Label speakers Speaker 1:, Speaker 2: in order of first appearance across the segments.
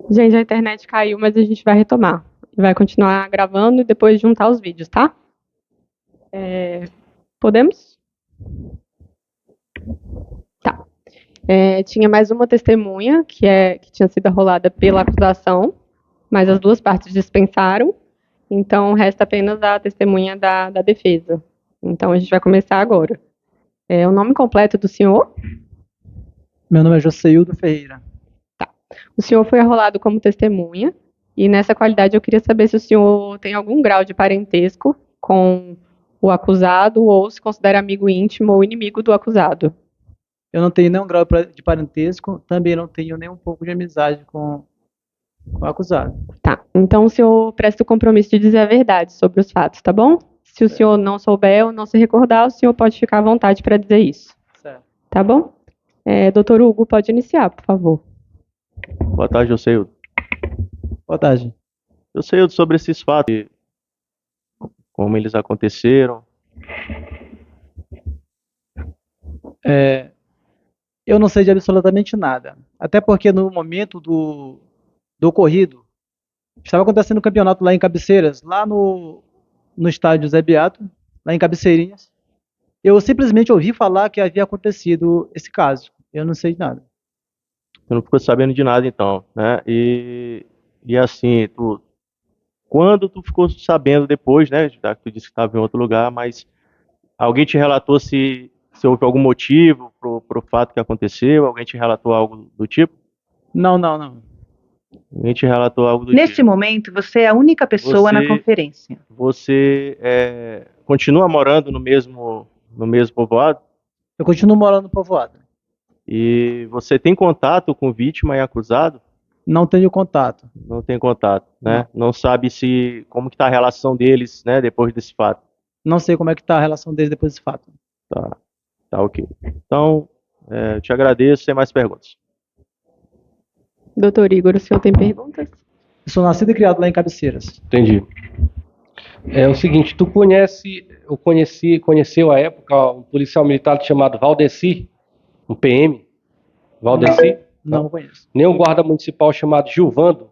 Speaker 1: Gente, a internet caiu, mas a gente vai retomar. Vai continuar gravando e depois juntar os vídeos, tá? Podemos? Tá. Tinha mais uma testemunha que tinha sido arrolada pela acusação, mas as duas partes dispensaram. Então, resta apenas a testemunha da defesa. Então, a gente vai começar agora. O nome completo do senhor?
Speaker 2: Meu nome é Joseildo Ferreira.
Speaker 1: Tá. O senhor foi arrolado como testemunha, e nessa qualidade eu queria saber se o senhor tem algum grau de parentesco com o acusado ou se considera amigo íntimo ou inimigo do acusado.
Speaker 2: Eu não tenho nenhum grau de parentesco, também não tenho nem um pouco de amizade com o acusado.
Speaker 1: Tá. Então o senhor presta o compromisso de dizer a verdade sobre os fatos, tá bom? Se o senhor não souber ou não se recordar, o senhor pode ficar à vontade para dizer isso.
Speaker 2: Certo.
Speaker 1: Tá bom? Doutor Hugo, pode iniciar, por favor.
Speaker 3: Boa tarde, Joseildo.
Speaker 2: Boa tarde.
Speaker 3: Joseildo, sobre esses fatos, como eles aconteceram.
Speaker 2: Eu não sei de absolutamente nada. Até porque no momento do ocorrido, estava acontecendo um campeonato lá em Cabeceiras, lá no estádio Zé Beato, lá em Cabeceirinhas. Eu simplesmente ouvi falar que havia acontecido esse caso. Eu não sei de nada.
Speaker 3: Tu não ficou sabendo de nada, então, né? E assim, quando tu ficou sabendo depois, né? Já que tu disse que estava em outro lugar, mas alguém te relatou se houve algum motivo pro fato que aconteceu? Alguém te relatou algo do tipo?
Speaker 2: Não, não, não.
Speaker 3: Ninguém te relatou algo do
Speaker 4: Neste
Speaker 3: tipo.
Speaker 4: momento, você é a única pessoa na conferência.
Speaker 3: Você continua morando no mesmo povoado?
Speaker 2: Eu continuo morando no povoado.
Speaker 3: E você tem contato com vítima e acusado?
Speaker 2: Não tenho contato.
Speaker 3: Não tem contato, né? Não sabe como que tá a relação deles, né, depois desse fato.
Speaker 2: Não sei como é que está a relação deles depois desse fato.
Speaker 3: Tá ok. Então, eu te agradeço. Sem mais perguntas.
Speaker 1: Doutor Igor, o senhor tem perguntas?
Speaker 2: Eu sou nascido e criado lá em Cabeceiras.
Speaker 5: Entendi. É o seguinte, conheceu à época um policial militar chamado Valdeci, um PM, Valdeci?
Speaker 2: Não conheço.
Speaker 5: Nem um guarda municipal chamado Gilvando?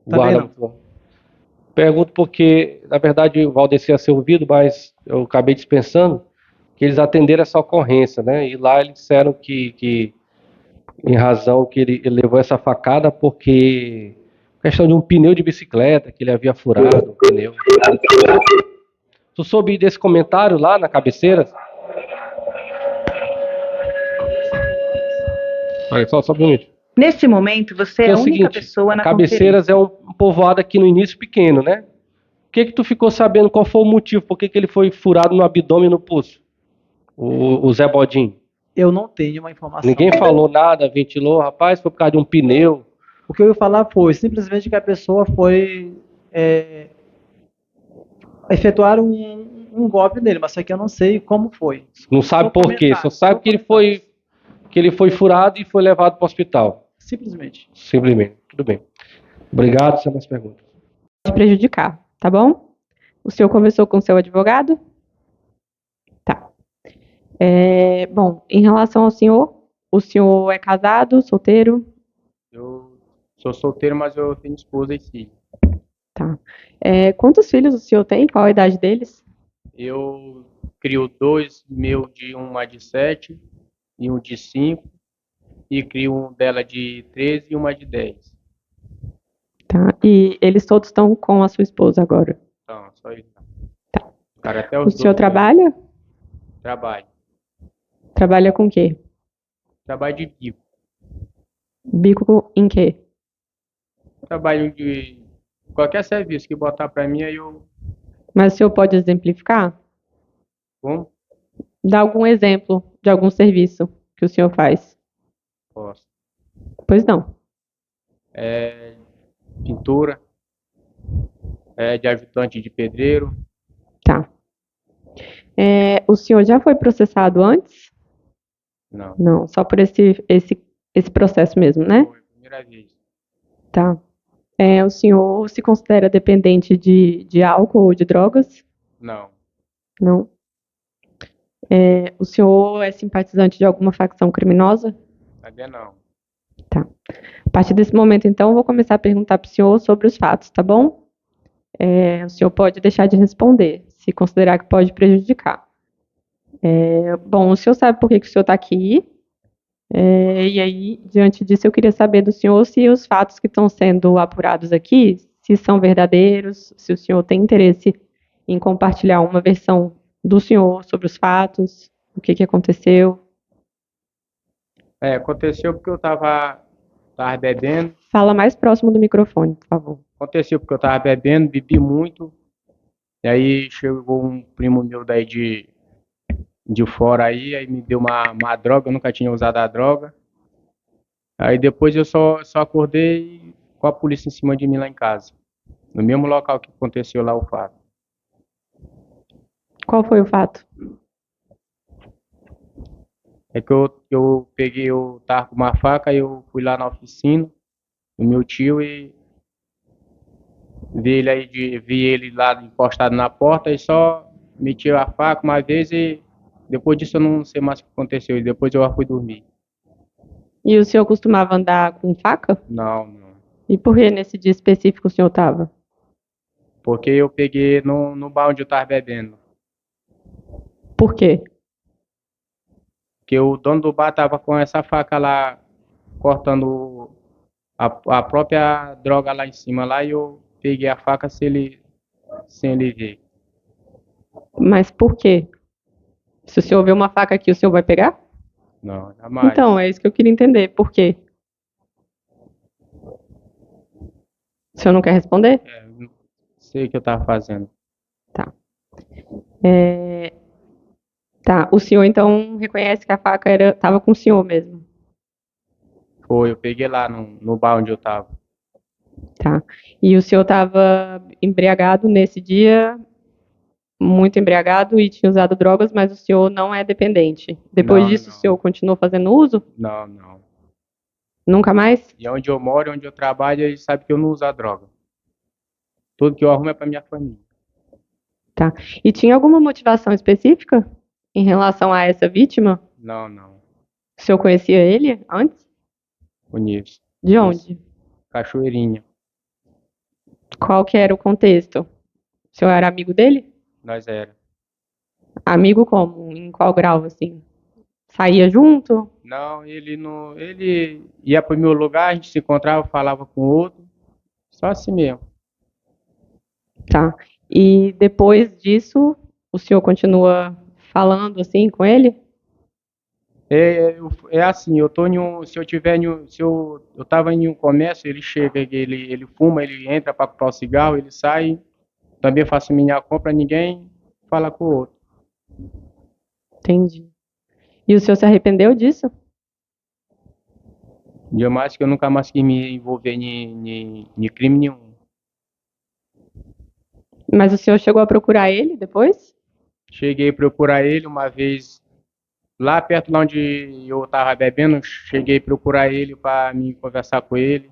Speaker 2: Também não.
Speaker 5: Pergunto porque, na verdade, o Valdeci ia ser ouvido, mas eu acabei dispensando que eles atenderam essa ocorrência, né? E lá eles disseram que em razão que ele levou essa facada porque questão de um pneu de bicicleta que ele havia furado o pneu. Tu soube desse comentário lá na cabeceira? Olha, só um minuto.
Speaker 4: Neste momento, você é a única pessoa na
Speaker 5: Cabeceiras é um povoado aqui no início pequeno, né? O que tu ficou sabendo? Qual foi o motivo? Por que ele foi furado no abdômen e no pulso? O Zé Bodinho.
Speaker 2: Eu não tenho uma informação.
Speaker 5: Ninguém falou nada, ventilou, rapaz, foi por causa de um pneu.
Speaker 2: O que eu ia falar foi simplesmente que a pessoa foi efetuar um golpe nele, mas só que eu não sei como foi.
Speaker 5: Não sabe por quê, só sabe que ele foi furado e foi levado para o hospital.
Speaker 2: Simplesmente.
Speaker 5: Simplesmente. Tudo bem. Obrigado, sem mais perguntas.
Speaker 1: Pode prejudicar, tá bom? O senhor conversou com o seu advogado? Tá. Bom, em relação ao senhor, o senhor é casado, solteiro?
Speaker 6: Eu sou solteiro, mas eu tenho esposa e filho.
Speaker 1: Tá. Quantos filhos o senhor tem? Qual a idade deles?
Speaker 6: Eu crio dois, meu de uma de 7 e um de 5, e crio um dela de 13 e uma de 10.
Speaker 1: Tá. E eles todos estão com a sua esposa agora?
Speaker 6: Então, só isso.
Speaker 1: Tá.
Speaker 6: Cara, até
Speaker 1: O
Speaker 6: os
Speaker 1: senhor
Speaker 6: dois
Speaker 1: trabalha?
Speaker 6: trabalho.
Speaker 1: Trabalha com o quê?
Speaker 6: Trabalho de bico.
Speaker 1: Bico em quê?
Speaker 6: Trabalho de qualquer serviço que botar pra mim, aí eu...
Speaker 1: Mas o senhor pode exemplificar?
Speaker 6: Como?
Speaker 1: Dá algum exemplo de algum serviço que o senhor faz?
Speaker 6: Posso.
Speaker 1: Pois não.
Speaker 6: Pintura, de ajudante de pedreiro.
Speaker 1: Tá. O senhor já foi processado antes?
Speaker 6: Não.
Speaker 1: Não, só por esse processo mesmo, né?
Speaker 6: Foi a primeira vez.
Speaker 1: Tá. O senhor se considera dependente de álcool ou de drogas?
Speaker 6: Não.
Speaker 1: Não. O senhor é simpatizante de alguma facção criminosa?
Speaker 6: Ainda não.
Speaker 1: Tá. partir desse momento, então, eu vou começar a perguntar para o senhor sobre os fatos, tá bom? O senhor pode deixar de responder, se considerar que pode prejudicar. Bom, o senhor sabe por que o senhor está aqui? E aí, diante disso, eu queria saber do senhor se os fatos que estão sendo apurados aqui, se são verdadeiros, se o senhor tem interesse em compartilhar uma versão do senhor sobre os fatos, o que aconteceu.
Speaker 6: Aconteceu porque eu tava bebendo.
Speaker 1: Fala mais próximo do microfone, por favor.
Speaker 6: Aconteceu porque eu tava bebendo, bebi muito. E aí chegou um primo meu daí de fora aí me deu uma droga, eu nunca tinha usado a droga. Aí depois eu só acordei com a polícia em cima de mim lá em casa. No mesmo local que aconteceu lá o fato.
Speaker 1: Qual foi o fato?
Speaker 6: É que eu tava com uma faca, eu fui lá na oficina do meu tio e vi ele lá encostado na porta e só meti a faca uma vez e depois disso eu não sei mais o que aconteceu e depois eu fui dormir.
Speaker 1: E o senhor costumava andar com faca?
Speaker 6: Não, não.
Speaker 1: E por que nesse dia específico o senhor estava?
Speaker 6: Porque eu peguei no bar onde eu tava bebendo.
Speaker 1: Por quê?
Speaker 6: Porque o dono do bar tava com essa faca lá cortando a própria droga lá em cima lá e eu peguei a faca sem ele ver.
Speaker 1: Mas por quê? Se o senhor ver uma faca aqui, o senhor vai pegar?
Speaker 6: Não, jamais.
Speaker 1: Então, é isso que eu queria entender. Por quê? O senhor não quer responder?
Speaker 6: Não sei o que eu tava fazendo.
Speaker 1: Tá. Tá. O senhor, então, reconhece que a faca estava com o senhor mesmo?
Speaker 6: Foi, eu peguei lá no bar onde eu tava.
Speaker 1: Tá. E o senhor estava embriagado nesse dia, muito embriagado e tinha usado drogas, mas o senhor não é dependente. Depois disso, o senhor continuou fazendo uso?
Speaker 6: Não, não.
Speaker 1: Nunca mais?
Speaker 6: E onde eu moro, onde eu trabalho, eles sabem que eu não uso a droga. Tudo que eu arrumo é pra minha família.
Speaker 1: Tá. E tinha alguma motivação específica em relação a essa vítima?
Speaker 6: Não, não.
Speaker 1: O senhor conhecia ele antes?
Speaker 6: Conheço.
Speaker 1: De onde?
Speaker 6: Cachoeirinha.
Speaker 1: Qual que era o contexto? O senhor era amigo dele?
Speaker 6: Nós era.
Speaker 1: Amigo como? Em qual grau, assim? Saía junto?
Speaker 6: Não, ele ia pro meu lugar, a gente se encontrava, falava com o outro. Só assim mesmo.
Speaker 1: Tá. E depois disso, o senhor continua falando assim com ele?
Speaker 6: É assim, eu tô eu tava em um comércio, ele chega, ele fuma, ele entra para comprar o cigarro, ele sai, também faço minha compra, ninguém fala com o outro.
Speaker 1: Entendi. E o senhor se arrependeu disso?
Speaker 6: Jamais que eu nunca mais quis me envolver em crime nenhum.
Speaker 1: Mas o senhor chegou a procurar ele depois?
Speaker 6: Cheguei a procurar ele uma vez, lá perto lá onde eu tava bebendo, cheguei a procurar ele para me conversar com ele,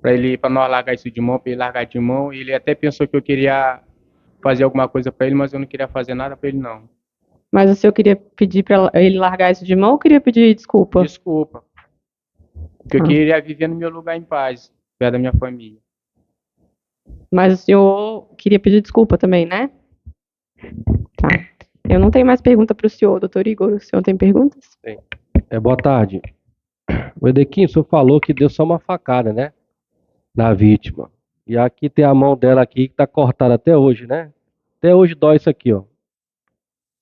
Speaker 6: para nós largar isso de mão, para ele largar de mão. Ele até pensou que eu queria fazer alguma coisa para ele, mas eu não queria fazer nada para ele não.
Speaker 1: Mas o senhor queria pedir para ele largar isso de mão ou queria pedir desculpa?
Speaker 6: Desculpa. Porque eu queria viver no meu lugar em paz, perto da minha família.
Speaker 1: Mas o senhor queria pedir desculpa também, né? Tá. Eu não tenho mais pergunta para o senhor, doutor Igor. O senhor tem perguntas?
Speaker 5: Tem. Boa tarde. O Edequim, o senhor falou que deu só uma facada, né? Na vítima. E aqui tem a mão dela aqui que tá cortada até hoje, né? Até hoje dói isso aqui, ó.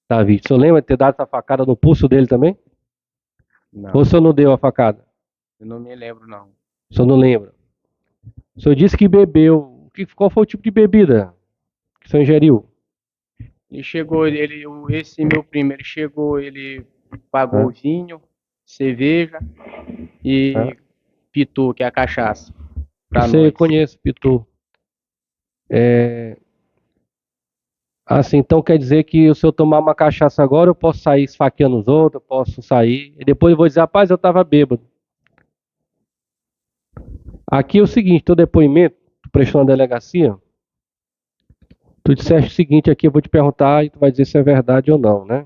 Speaker 5: Da vítima. O senhor lembra de ter dado essa facada no pulso dele também?
Speaker 6: Não,
Speaker 5: Ou o senhor não deu a facada?
Speaker 6: eu não me lembro não.
Speaker 5: O senhor não lembra? O senhor disse que bebeu. Qual foi o tipo de bebida que o senhor ingeriu?
Speaker 6: E chegou esse meu primo, ele chegou, ele pagou vinho, cerveja e pitu, que é a cachaça.
Speaker 5: Você
Speaker 6: Nós.
Speaker 5: conhece Pitu? Assim, então quer dizer que se eu tomar uma cachaça agora, eu posso sair esfaqueando os outros, eu posso sair, e depois eu vou dizer, rapaz, eu tava bêbado. Aqui é o seguinte, teu depoimento, tu prestou na delegacia, tu disseste o seguinte aqui, eu vou te perguntar e tu vai dizer se é verdade ou não, né?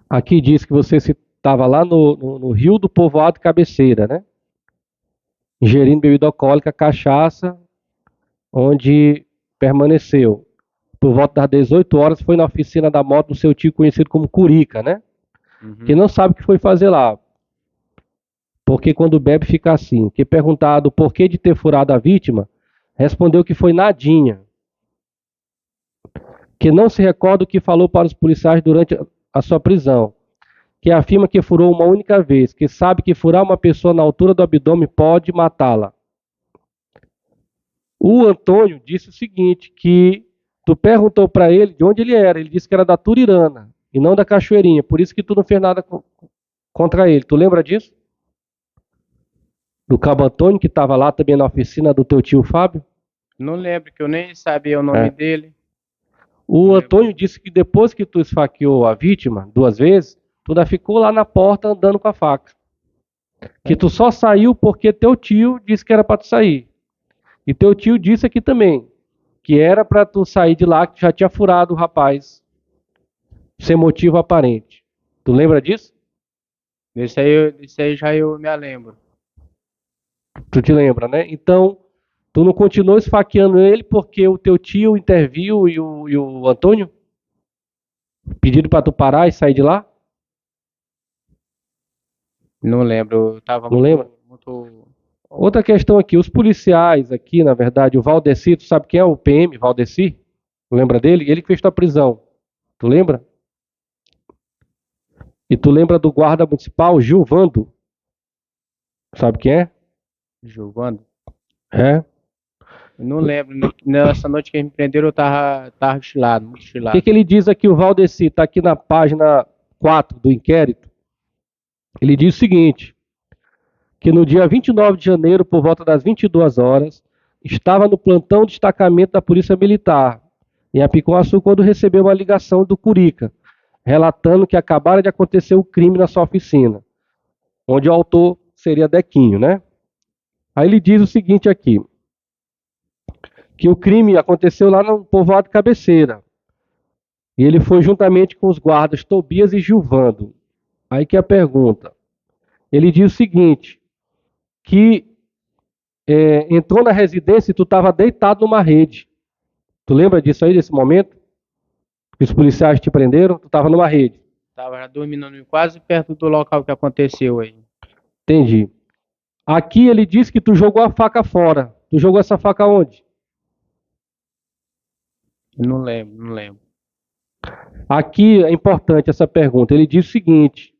Speaker 5: Aqui diz que você estava lá no Rio do Povoado Cabeceira, né? ingerindo bebida alcoólica, cachaça, onde permaneceu. Por volta das 18 horas, foi na oficina da moto do seu tio, conhecido como Curica, né? Que não sabe o que foi fazer lá. Porque quando bebe fica assim. Que perguntado o porquê de ter furado a vítima, respondeu que foi nadinha. Que não se recorda o que falou para os policiais durante a sua prisão. Que afirma que furou uma única vez. Que sabe que furar uma pessoa na altura do abdômen pode matá-la. O Antônio disse o seguinte, que tu perguntou para ele de onde ele era. Ele disse que era da Turirana e não da Cachoeirinha. Por isso que tu não fez nada contra ele. Tu lembra disso? Do Cabo Antônio, que estava lá também na oficina do teu tio Fábio?
Speaker 6: Não lembro, que eu nem sabia o nome dele.
Speaker 5: O Antônio disse que depois que tu esfaqueou a vítima 2 vezes, tu ainda ficou lá na porta andando com a faca. Que tu só saiu porque teu tio disse que era para tu sair. E teu tio disse aqui também que era para tu sair de lá, que tu já tinha furado o rapaz sem motivo aparente. Tu lembra disso?
Speaker 6: Desse aí já eu me lembro.
Speaker 5: Tu te lembra, né? Então, tu não continuou esfaqueando ele porque o teu tio interviu e o Antônio pediram para tu parar e sair de lá?
Speaker 6: Não lembro, eu tava
Speaker 5: Não lembra?
Speaker 6: muito...
Speaker 5: Outra questão aqui, os policiais aqui, na verdade, o Valdeci, tu sabe quem é o PM, Valdeci? Lembra dele? Ele que fez tua prisão. Tu lembra? E tu lembra do guarda municipal, Gilvando? Sabe quem é?
Speaker 6: Giovando?
Speaker 5: É.
Speaker 6: Eu não lembro. Nessa noite que eles me prenderam, eu tava estilado, muito
Speaker 5: O
Speaker 6: estilado.
Speaker 5: que ele diz aqui, o Valdeci, está aqui na página 4 do inquérito. Ele diz o seguinte, que no dia 29 de janeiro, por volta das 22 horas, estava no plantão de destacamento da Polícia Militar, em Apicum-Açu, quando recebeu uma ligação do Curica, relatando que acabara de acontecer o crime na sua oficina, onde o autor seria Dequinho, né? Aí ele diz o seguinte aqui, que o crime aconteceu lá no povoado Cabeceira, e ele foi juntamente com os guardas Tobias e Gilvando. Aí que é a pergunta. Ele diz o seguinte, que entrou na residência e tu estava deitado numa rede. Tu lembra disso aí, desse momento? Que os policiais te prenderam? Tu estava numa rede.
Speaker 6: Tava já dormindo quase perto do local que aconteceu aí.
Speaker 5: Entendi. Aqui ele diz que tu jogou a faca fora. Tu jogou essa faca onde?
Speaker 6: Não lembro, não lembro.
Speaker 5: Aqui é importante essa pergunta. Ele diz o seguinte,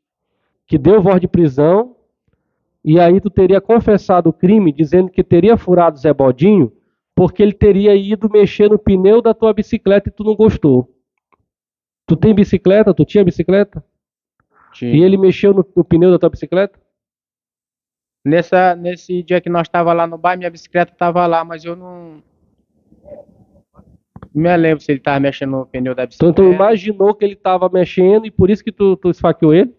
Speaker 5: que deu voz de prisão e aí tu teria confessado o crime dizendo que teria furado o Zé Bodinho porque ele teria ido mexer no pneu da tua bicicleta e tu não gostou. Tu tem bicicleta? Tu tinha bicicleta?
Speaker 6: Tinha.
Speaker 5: E ele mexeu no pneu da tua bicicleta?
Speaker 6: Nesse dia que nós tava lá no bar, minha bicicleta tava lá, mas eu não me lembro se ele tava mexendo no pneu da
Speaker 5: Então
Speaker 6: bicicleta.
Speaker 5: tu imaginou que ele estava mexendo e por isso que tu esfaqueou ele?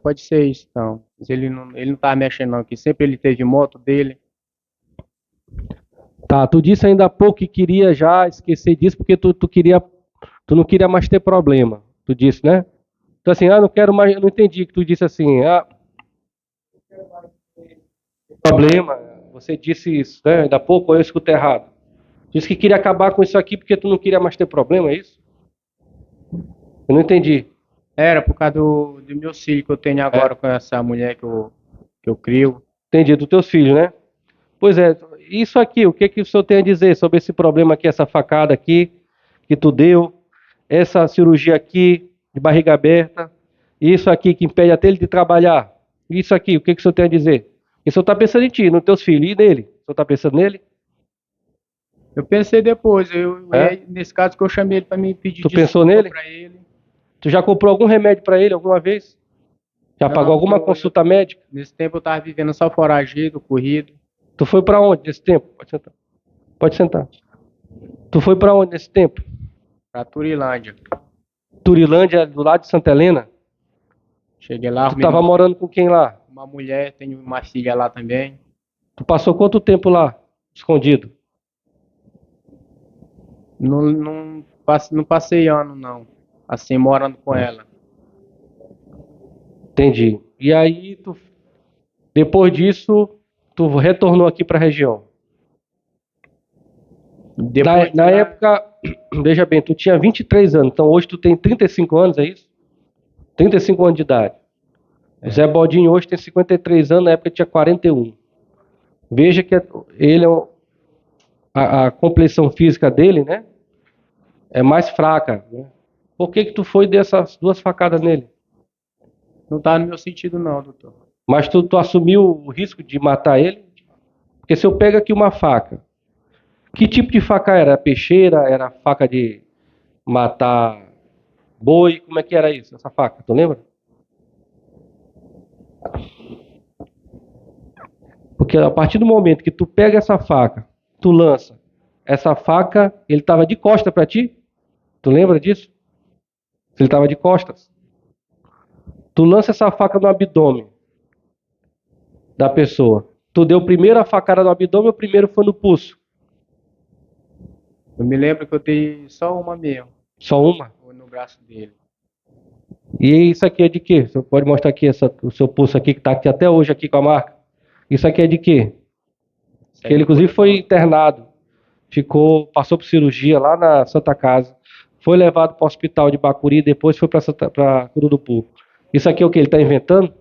Speaker 6: Pode ser isso, então. Mas ele não tava mexendo não, que sempre ele teve moto dele.
Speaker 5: Tá, tu disse ainda há pouco que queria já esquecer disso porque tu não queria mais ter problema. Tu disse, né? Então assim, não quero mais, eu não entendi que tu disse assim, problema, você disse isso, né? Ainda há pouco eu escutei errado. Disse que queria acabar com isso aqui porque tu não queria mais ter problema, é isso? Eu não entendi.
Speaker 6: Era por causa do meu filho que eu tenho agora com essa mulher que eu crio.
Speaker 5: Entendi, dos teus filhos, né? Pois é, isso aqui, o que o senhor tem a dizer sobre esse problema aqui, essa facada aqui que tu deu, essa cirurgia aqui de barriga aberta, isso aqui que impede até ele de trabalhar, isso aqui, o que o senhor tem a dizer? E o senhor está pensando em ti, nos teus filhos, e nele? O senhor está pensando nele?
Speaker 6: Eu pensei depois, nesse caso que eu chamei ele para me pedir
Speaker 5: Tu pensou nele?
Speaker 6: para ele.
Speaker 5: Tu já comprou algum remédio para ele alguma vez? Já
Speaker 6: Não,
Speaker 5: pagou alguma consulta médica?
Speaker 6: Nesse tempo eu tava vivendo só foragido, corrido.
Speaker 5: Tu foi para onde nesse tempo? Pode sentar. Pode sentar. Tu foi para onde nesse tempo?
Speaker 6: Pra Turilândia.
Speaker 5: Turilândia, do lado de Santa Helena?
Speaker 6: Cheguei lá,
Speaker 5: Tu tava morando com quem lá?
Speaker 6: uma mulher, tenho uma filha lá também.
Speaker 5: Tu passou quanto tempo lá, escondido?
Speaker 6: Não passei ano, não. Assim, morando com ela.
Speaker 5: Entendi. E aí Depois disso, tu retornou aqui para a região. Na época, veja bem, tu tinha 23 anos, então hoje tu tem 35 anos, é isso? 35 anos de idade. O Zé Baldinho hoje tem 53 anos, na época tinha 41. Veja que ele a complexão física dele, né, é mais fraca, né? Por que tu foi dessas 2 facadas nele?
Speaker 6: Não tá no meu sentido não, doutor.
Speaker 5: Mas tu assumiu o risco de matar ele? Porque se eu pego aqui uma faca, que tipo de faca era? Peixeira? Era faca de matar boi? Como é que era isso, essa faca? Tu lembra? Porque a partir do momento que tu pega essa faca, tu lança, essa faca, ele estava de costa para ti? Tu lembra disso? Ele estava de costas. Tu lança essa faca no abdômen da pessoa. Tu deu primeiro a facada no abdômen ou primeiro foi no pulso?
Speaker 6: Eu me lembro que eu dei só uma mesmo.
Speaker 5: Só uma?
Speaker 6: No braço dele.
Speaker 5: E isso aqui é de quê? Você pode mostrar aqui o seu pulso aqui, que está aqui até hoje aqui com a marca. Isso aqui é de quê? Que ele inclusive foi internado. Passou por cirurgia lá na Santa Casa. Foi levado para o hospital de Bacuri, depois foi para Cururupu. Isso aqui é o que ele está inventando?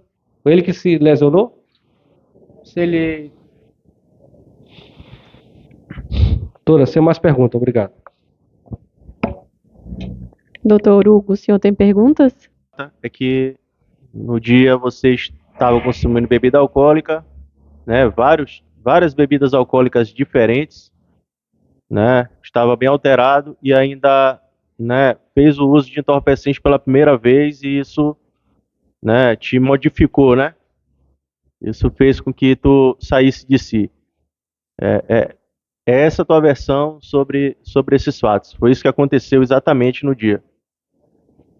Speaker 5: Foi ele que se lesionou?
Speaker 6: Se ele...
Speaker 5: Doutora, sem mais perguntas, obrigado.
Speaker 1: Doutor Hugo, o senhor tem perguntas?
Speaker 3: É que no dia você estava consumindo bebida alcoólica, né? Várias bebidas alcoólicas diferentes, né? Estava bem alterado e ainda, né, fez o uso de entorpecente pela primeira vez e isso, né, te modificou, né? Isso fez com que tu saísse de si. É essa a tua versão sobre esses fatos. Foi isso que aconteceu exatamente no dia.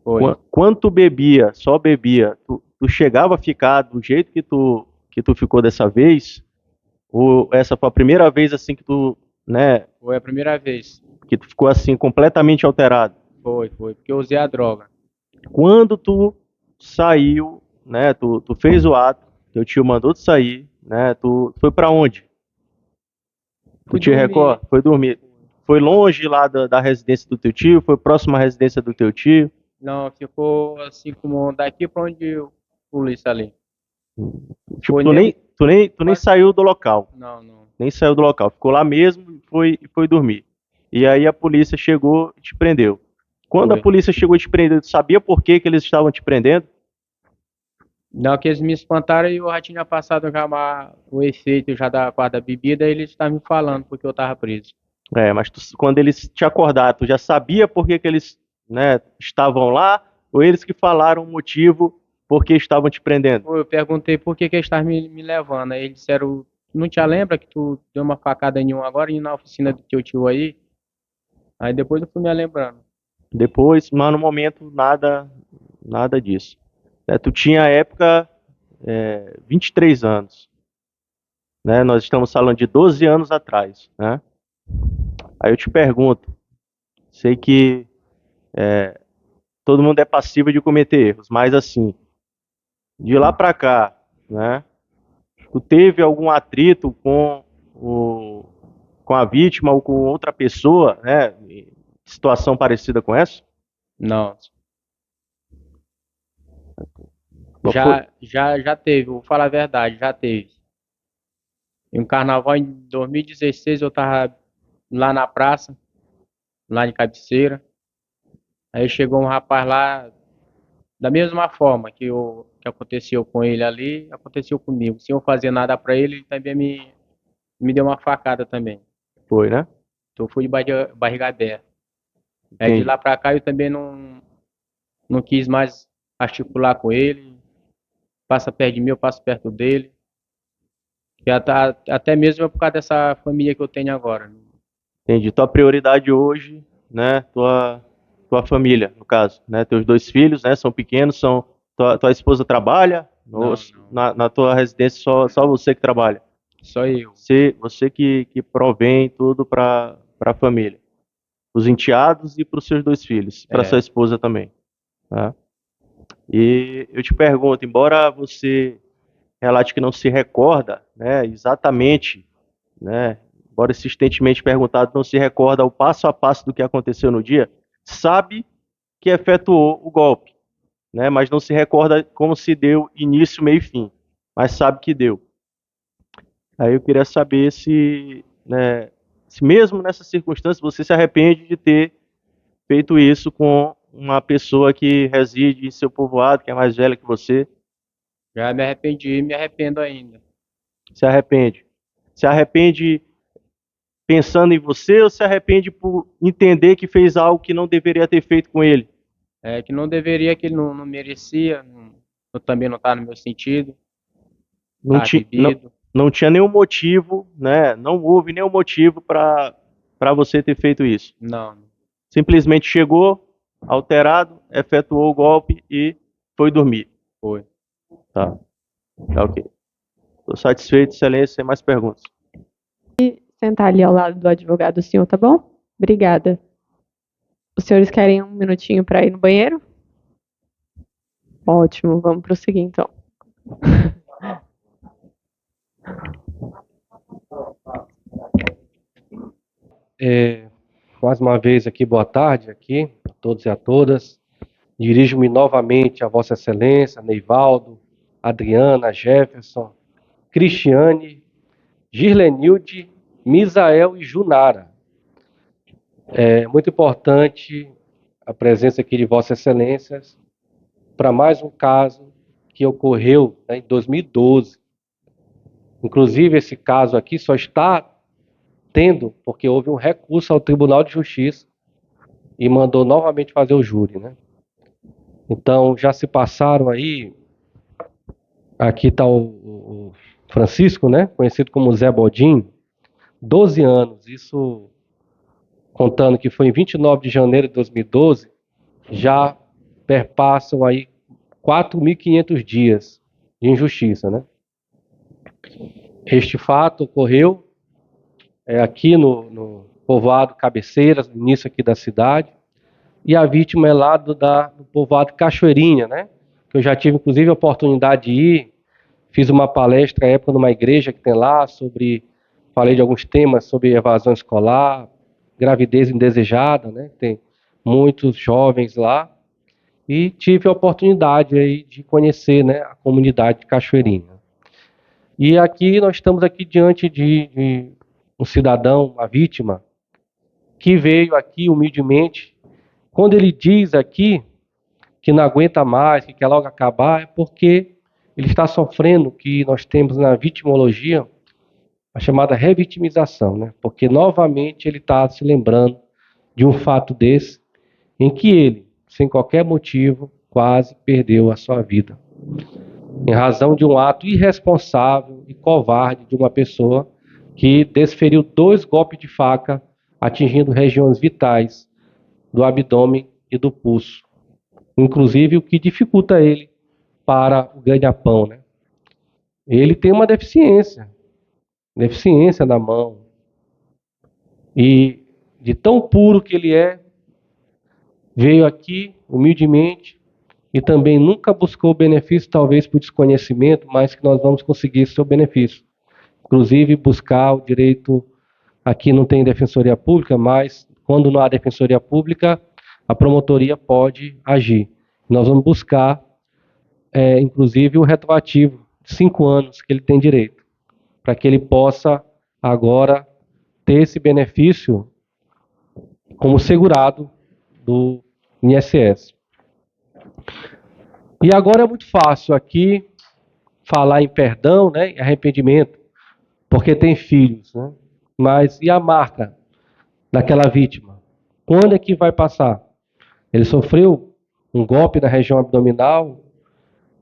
Speaker 6: Foi.
Speaker 3: Quando tu bebia, só bebia, tu chegava a ficar do jeito que tu ficou dessa vez? Ou essa foi a primeira vez assim que tu, né,
Speaker 6: Foi a primeira vez.
Speaker 3: que tu ficou assim completamente alterado?
Speaker 6: Foi, porque eu usei a droga.
Speaker 3: Quando tu saiu, né, tu fez o ato, teu tio mandou tu sair, né, tu foi pra onde? Tu te recorda? Foi dormir. Foi longe lá da residência do teu tio? Foi próximo à residência do teu tio?
Speaker 6: Não, ficou assim como daqui pra onde eu polícia ali.
Speaker 3: Tipo, tu nem saiu do local.
Speaker 6: Não.
Speaker 3: Nem saiu do local. Ficou lá mesmo e foi dormir. E aí a polícia chegou e te prendeu. Quando a polícia chegou e te prendeu, tu sabia por que que eles estavam te prendendo?
Speaker 6: Não, que eles me espantaram e eu já tinha passado o efeito já da quarta bebida e eles estavam me falando porque eu tava preso.
Speaker 3: Mas quando eles te acordaram, tu já sabia por que que eles, né, estavam lá? Ou eles que falaram o motivo por que estavam te prendendo?
Speaker 6: Eu perguntei por que que eles estavam me levando. Aí eles disseram, não te lembra que tu deu uma facada em um agora e na oficina do teu tio aí? Aí depois eu fui me lembrando.
Speaker 3: Depois, mas no momento, nada disso. Tu tinha à época 23 anos. Né? Nós estamos falando de 12 anos atrás. Né? Aí eu te pergunto, sei que todo mundo é passível de cometer erros, mas assim, de lá para cá, né? Tu teve algum atrito com a vítima ou com outra pessoa, né? Situação parecida com essa?
Speaker 6: Não.
Speaker 3: Qual foi?
Speaker 6: Já teve, vou falar a verdade, já teve. Em um carnaval em 2016 eu tava lá na praça, lá em Cabeceira. Aí chegou um rapaz lá, da mesma forma que aconteceu com ele ali, aconteceu comigo. Sem eu fazer nada pra ele, ele também me deu uma facada também.
Speaker 3: Foi, né?
Speaker 6: Então eu fui de barriga aberta. Aí de
Speaker 3: Entendi.
Speaker 6: lá pra cá eu também não quis mais articular com ele. Passa perto de mim, eu passo perto dele. E até mesmo é por causa dessa família que eu tenho agora.
Speaker 3: Entendi. Tua prioridade hoje, né? Tua família, no caso, né? Teus 2 filhos, né? São pequenos, tua esposa trabalha? Ou na tua residência só você que trabalha?
Speaker 6: Só eu.
Speaker 3: Você que provém tudo para a família. Os enteados e para os seus 2 filhos. Para sua esposa também. Tá? E eu te pergunto, embora você relate que não se recorda, né, exatamente, né, embora insistentemente perguntado, não se recorda o passo a passo do que aconteceu no dia, sabe que efetuou o golpe, né, mas não se recorda como se deu início, meio e fim, mas sabe que deu. Aí eu queria saber se, né, se mesmo nessa circunstância você se arrepende de ter feito isso com uma pessoa que reside em seu povoado, que é mais velha que você.
Speaker 6: Já me arrependi e me arrependo ainda.
Speaker 3: Se arrepende. Se arrepende pensando em você ou se arrepende por entender que fez algo que não deveria ter feito com ele?
Speaker 6: É que não deveria, que ele não merecia, eu também não está no meu sentido,
Speaker 3: Não,
Speaker 6: tá
Speaker 3: não,
Speaker 6: bebido.
Speaker 3: não tinha nenhum motivo, né? Não houve nenhum motivo para você ter feito isso.
Speaker 6: Não,
Speaker 3: Simplesmente chegou, alterado, efetuou o golpe e foi dormir.
Speaker 6: foi.
Speaker 3: Tá. Tá, ok. Estou satisfeito, excelência, sem mais perguntas.
Speaker 1: Sentar ali ao lado do advogado do senhor, tá bom? Obrigada. Os senhores querem um minutinho para ir no banheiro? Ótimo, vamos prosseguir então.
Speaker 5: Mais uma vez aqui, boa tarde aqui a todos e a todas. Dirijo-me novamente a Vossa Excelência, Neivaldo, Adriana, Jefferson, Cristiane, Girlenilde, Misael e Junara. É muito importante a presença aqui de Vossas Excelências para mais um caso que ocorreu, né, em 2012. Inclusive, esse caso aqui só está tendo porque houve um recurso ao Tribunal de Justiça e mandou novamente fazer o júri, né? Então, já se passaram aí, aqui está o Francisco, né, conhecido como Zé Bodin, 12 anos, isso contando que foi em 29 de janeiro de 2012, já perpassam aí 4.500 dias de injustiça, né? Este fato ocorreu aqui no povoado Cabeceiras, no início aqui da cidade, e a vítima é lá do povoado Cachoeirinha, né? Que eu já tive, inclusive, a oportunidade de ir, fiz uma palestra à época numa igreja que tem lá, falei de alguns temas sobre evasão escolar, gravidez indesejada, né? Tem muitos jovens lá, e tive a oportunidade aí de conhecer, né, a comunidade de Cachoeirinha. E aqui nós estamos aqui diante de um cidadão, uma vítima, que veio aqui humildemente. Quando ele diz aqui que não aguenta mais, que quer logo acabar, é porque ele está sofrendo o que nós temos na vitimologia, a chamada revitimização, né? Porque novamente ele está se lembrando de um fato desse, em que ele, sem qualquer motivo, quase perdeu a sua vida, em razão de um ato irresponsável e covarde de uma pessoa que desferiu 2 golpes de faca, atingindo regiões vitais do abdômen e do pulso, inclusive o que dificulta ele para o ganha-pão, né? Ele tem uma deficiência na mão, e de tão puro que ele é, veio aqui humildemente e também nunca buscou benefício, talvez por desconhecimento, mas que nós vamos conseguir seu benefício. Inclusive buscar o direito, aqui não tem defensoria pública, mas quando não há defensoria pública, a promotoria pode agir. Nós vamos buscar, inclusive, o retroativo de 5 anos que ele tem direito, para que ele possa agora ter esse benefício como segurado do INSS. E agora é muito fácil aqui falar em perdão, né, e arrependimento, porque tem filhos, né? Mas e a marca daquela vítima? Quando é que vai passar? Ele sofreu um golpe na região abdominal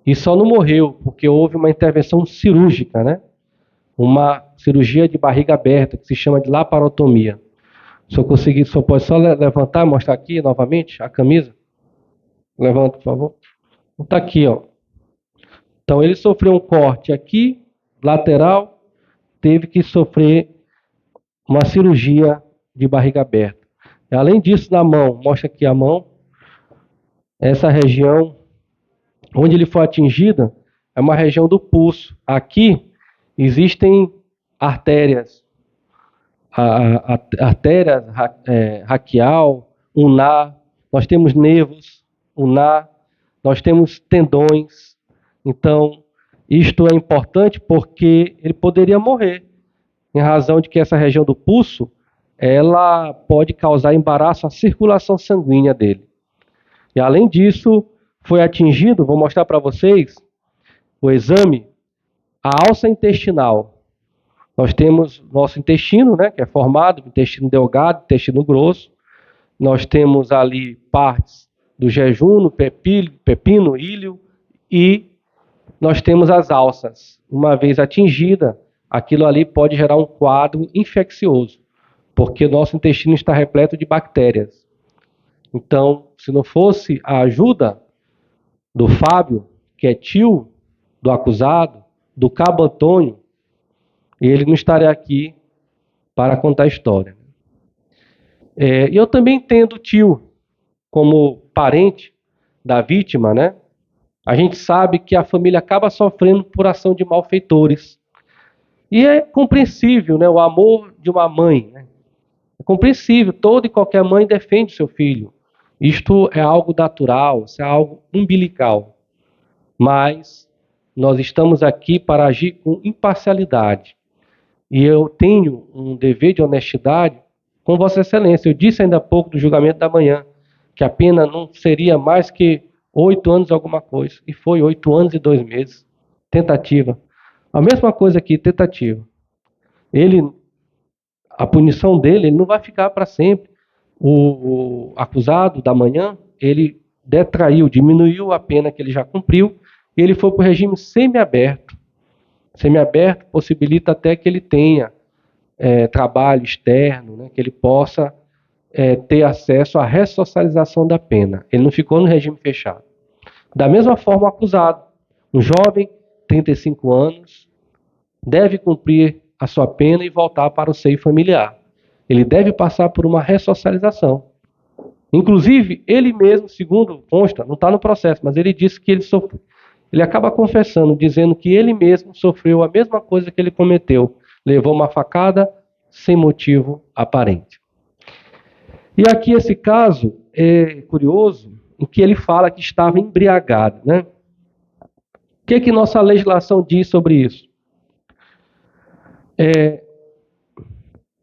Speaker 5: e só não morreu porque houve uma intervenção cirúrgica, né? Uma cirurgia de barriga aberta, que se chama de laparotomia. Se eu conseguir, só pode só levantar e mostrar aqui novamente a camisa? Levanta, por favor. Está aqui, ó. Então ele sofreu um corte aqui, lateral, teve que sofrer uma cirurgia de barriga aberta. Além disso, na mão, mostra aqui a mão, essa região onde ele foi atingida é uma região do pulso. Aqui existem artérias, a artéria raquial, ulnar, nós temos nervos, ulnar, nós temos tendões. Então, isto é importante porque ele poderia morrer, em razão de que essa região do pulso, ela pode causar embaraço à circulação sanguínea dele. E além disso, foi atingido, vou mostrar para vocês, o exame, a alça intestinal. Nós temos nosso intestino, né, que é formado, intestino delgado, intestino grosso. Nós temos ali partes do jejum, pepino, íleo, e nós temos as alças. Uma vez atingida, aquilo ali pode gerar um quadro infeccioso, porque nosso intestino está repleto de bactérias. Então, se não fosse a ajuda do Fábio, que é tio do acusado, do Cabo Antônio, ele não estaria aqui para contar a história. E eu também entendo o tio como parente da vítima, né? A gente sabe que a família acaba sofrendo por ação de malfeitores. E é compreensível, né, o amor de uma mãe, né? É compreensível, toda e qualquer mãe defende seu filho. Isto é algo natural, isso é algo umbilical. Mas nós estamos aqui para agir com imparcialidade. E eu tenho um dever de honestidade com Vossa Excelência. Eu disse ainda há pouco do julgamento da manhã, que a pena não seria mais que 8 anos alguma coisa. E foi 8 anos e 2 meses. Tentativa. A mesma coisa aqui, tentativa. A punição dele, ele não vai ficar para sempre. O acusado da manhã, ele detraiu, diminuiu a pena que ele já cumpriu, e ele foi para o regime semiaberto. Semiaberto possibilita até que ele tenha trabalho externo, né, que ele possa ter acesso à ressocialização da pena. Ele não ficou no regime fechado. Da mesma forma, o acusado, um jovem, 35 anos, deve cumprir a sua pena e voltar para o seio familiar. Ele deve passar por uma ressocialização. Inclusive, ele mesmo, segundo consta, não está no processo, mas ele disse que ele acaba confessando, dizendo que ele mesmo sofreu a mesma coisa que ele cometeu. Levou uma facada sem motivo aparente. E aqui esse caso é curioso, em que ele fala que estava embriagado, né? O que nossa legislação diz sobre isso?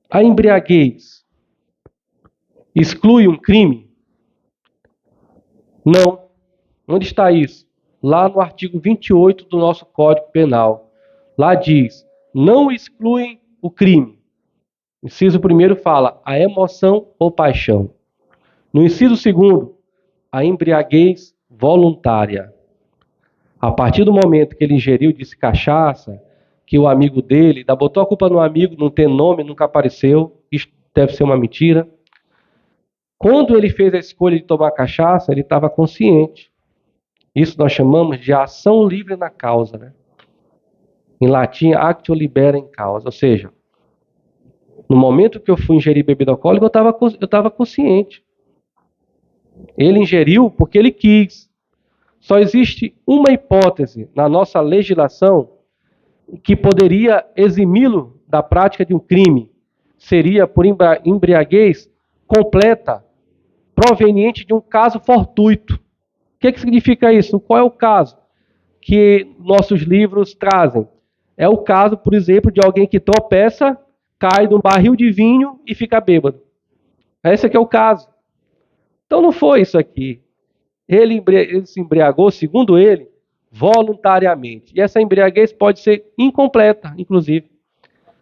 Speaker 5: A embriaguez exclui um crime? Não. Onde está isso? Lá no artigo 28 do nosso Código Penal. Lá diz, não excluem o crime. Inciso 1º fala, a emoção ou paixão. No inciso 2º, a embriaguez voluntária. A partir do momento que ele ingeriu, disse cachaça, que o amigo dele, ainda botou a culpa no amigo, não tem nome, nunca apareceu, isso deve ser uma mentira. Quando ele fez a escolha de tomar cachaça, ele estava consciente. Isso nós chamamos de ação livre na causa, né? Em latim, actio libera in causa, ou seja, no momento que eu fui ingerir bebida alcoólica, eu estava consciente. Ele ingeriu porque ele quis. Só existe uma hipótese na nossa legislação que poderia eximi-lo da prática de um crime. Seria por embriaguez completa, proveniente de um caso fortuito. O que significa isso? Qual é o caso que nossos livros trazem? É o caso, por exemplo, de alguém que tropeça, cai num barril de vinho e fica bêbado. Esse aqui é o caso. Então não foi isso aqui. Ele se embriagou, segundo ele, voluntariamente. E essa embriaguez pode ser incompleta, inclusive.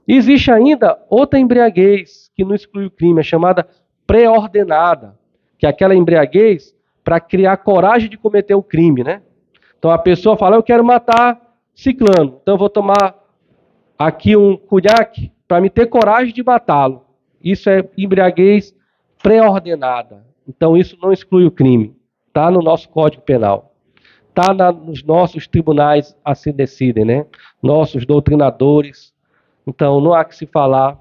Speaker 5: E existe ainda outra embriaguez que não exclui o crime, é chamada pré-ordenada, que é aquela embriaguez para criar coragem de cometer o crime, né? Então a pessoa fala, eu quero matar ciclano, então eu vou tomar aqui um cunhaque para me ter coragem de matá-lo. Isso é embriaguez pré-ordenada. Então isso não exclui o crime. Está no nosso Código Penal. Está nos nossos tribunais assim decidem, né? Nossos doutrinadores. Então não há que se falar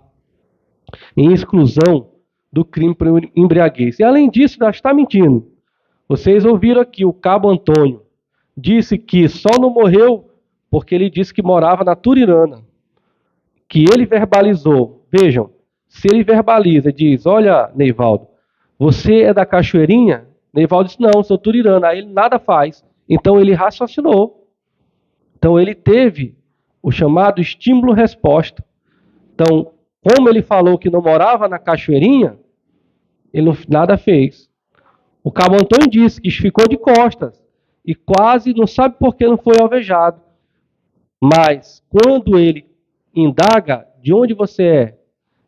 Speaker 5: em exclusão do crime por embriaguez. E além disso, nós está mentindo. Vocês ouviram aqui, o Cabo Antônio disse que só não morreu porque ele disse que morava na Turirana, que ele verbalizou. Vejam, se ele verbaliza, diz, olha, Neivaldo, você é da Cachoeirinha? Neivaldo disse, não, sou Turirana. Aí ele nada faz. Então ele raciocinou. Então ele teve o chamado estímulo-resposta. Então, como ele falou que não morava na Cachoeirinha, ele nada fez. O Cabo Antônio disse que ficou de costas e quase não sabe por que não foi alvejado. Mas quando ele indaga de onde você é,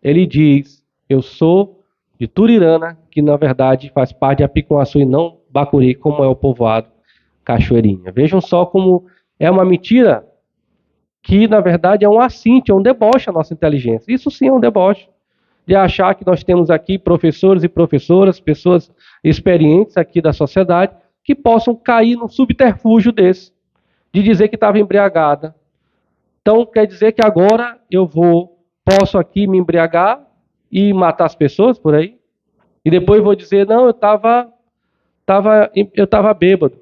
Speaker 5: ele diz, eu sou de Turirana, que na verdade faz parte de Apicuaçu e não Bacuri, como é o povoado Cachoeirinha. Vejam só como é uma mentira que na verdade é um assinte, é um deboche à nossa inteligência. Isso sim é um deboche. De achar que nós temos aqui professores e professoras, pessoas experientes aqui da sociedade, que possam cair num subterfúgio desse, de dizer que estava embriagada. Então, quer dizer que agora posso aqui me embriagar e matar as pessoas por aí? E depois vou dizer, não, eu estava bêbado.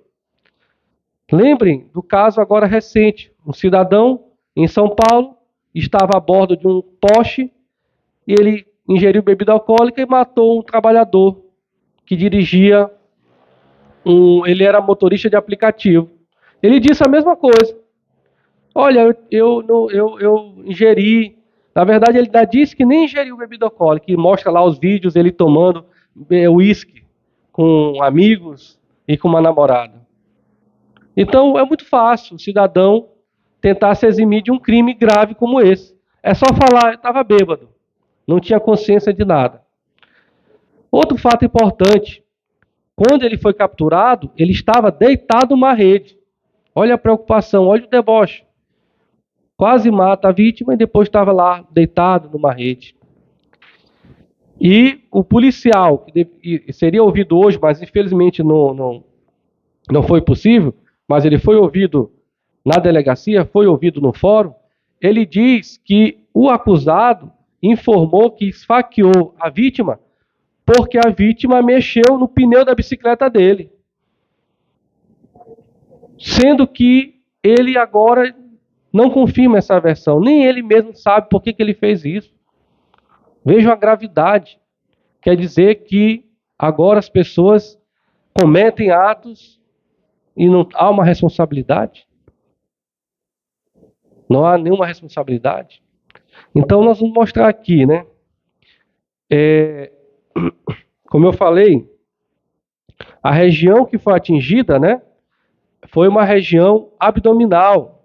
Speaker 5: Lembrem do caso agora recente. Um cidadão em São Paulo estava a bordo de um Porsche e ele ingeriu bebida alcoólica e matou um trabalhador que dirigia ele era motorista de aplicativo. Ele disse a mesma coisa. Olha, eu ingeri. Na verdade, ele ainda disse que nem ingeriu bebida alcoólica. E mostra lá os vídeos ele tomando uísque com amigos e com uma namorada. Então, é muito fácil o cidadão tentar se eximir de um crime grave como esse. É só falar, eu estava bêbado. Não tinha consciência de nada. Outro fato importante. Quando ele foi capturado, ele estava deitado numa rede. Olha a preocupação, olha o deboche. Quase mata a vítima e depois estava lá deitado numa rede. E o policial, que seria ouvido hoje, mas infelizmente não foi possível, mas ele foi ouvido na delegacia, foi ouvido no fórum, ele diz que o acusado informou que esfaqueou a vítima porque a vítima mexeu no pneu da bicicleta dele. Sendo que ele agora não confirma essa versão, nem ele mesmo sabe por que ele fez isso. Vejam a gravidade. Quer dizer que agora as pessoas cometem atos e não há uma responsabilidade? Não há nenhuma responsabilidade? Então nós vamos mostrar aqui, né? Como eu falei, a região que foi atingida, né? Foi uma região abdominal.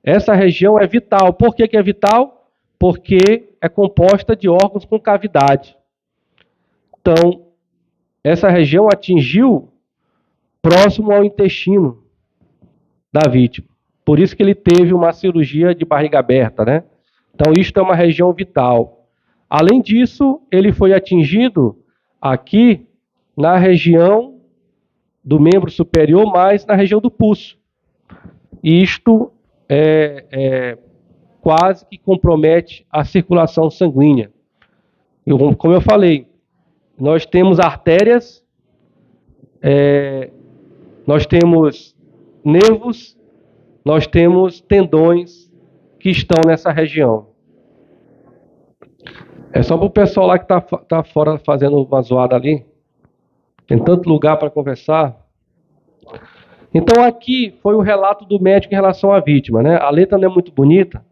Speaker 5: Essa região é vital. Por que é vital? Porque é composta de órgãos com cavidade. Então, essa região atingiu próximo ao intestino da vítima. Por isso que ele teve uma cirurgia de barriga aberta, né? Então, isto é uma região vital. Além disso, ele foi atingido aqui na região do membro superior, mas na região do pulso. Isto quase que compromete a circulação sanguínea. Como eu falei, nós temos artérias, nós temos nervos, nós temos tendões que estão nessa região. É só para o pessoal lá que tá fora fazendo uma zoada ali. Tem tanto lugar para conversar. Então aqui foi o relato do médico em relação à vítima, né? A letra não é muito bonita,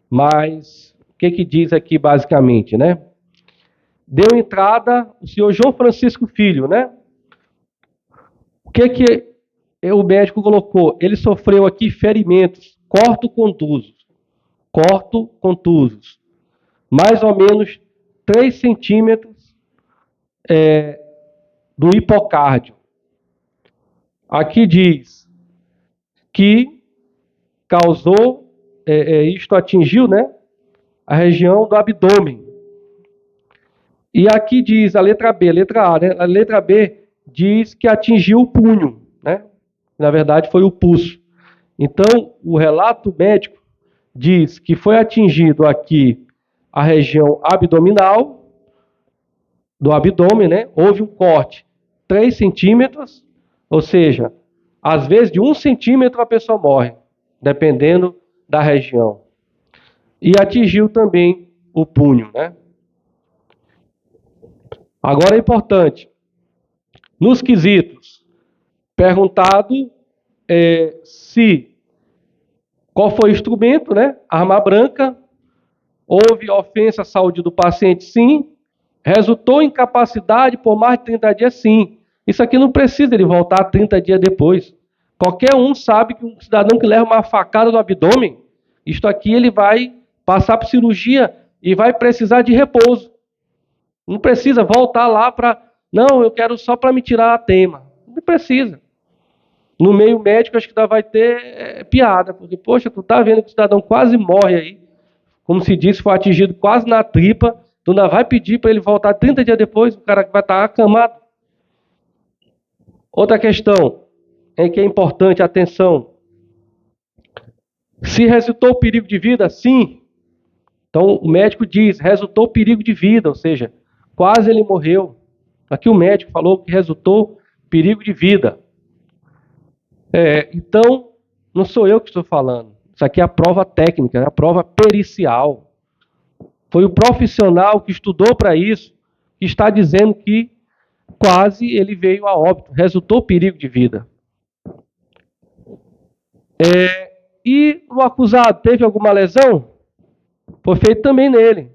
Speaker 5: mas o que diz aqui basicamente, né? Deu entrada o senhor João Francisco Filho, né? O que o médico colocou? Ele sofreu aqui ferimentos corto-contusos, mais ou menos 3 centímetros do hipocárdio. Aqui diz que causou, isto atingiu, né, a região do abdômen. E aqui diz a letra B, a letra A, né? A letra B diz que atingiu o punho, né? Na verdade foi o pulso. Então, o relato médico diz que foi atingido aqui a região abdominal, do abdômen, né? Houve um corte 3 centímetros, ou seja, às vezes de 1 centímetro a pessoa morre, dependendo da região. E atingiu também o punho, né? Agora é importante, nos quesitos, perguntado qual foi o instrumento, né? Arma branca, houve ofensa à saúde do paciente, sim. Resultou em incapacidade por mais de 30 dias, sim. Isso aqui não precisa ele voltar 30 dias depois. Qualquer um sabe que um cidadão que leva uma facada no abdômen, isto aqui ele vai passar por cirurgia e vai precisar de repouso. Não precisa voltar lá para... Não, eu quero só para me tirar a tema. Não precisa. No meio médico, acho que ainda vai ter piada, porque, poxa, tu tá vendo que o cidadão quase morre aí, como se disse, foi atingido quase na tripa, tu ainda vai pedir para ele voltar 30 dias depois, o cara vai estar acamado. Outra questão que é importante, atenção. Se resultou perigo de vida, sim. Então, o médico diz, resultou perigo de vida, ou seja, quase ele morreu. Aqui o médico falou que resultou perigo de vida. Então, não sou eu que estou falando. Isso aqui é a prova técnica, é a prova pericial. Foi o profissional que estudou para isso, que está dizendo que quase ele veio a óbito, resultou perigo de vida. E o acusado teve alguma lesão? Foi feito também nele.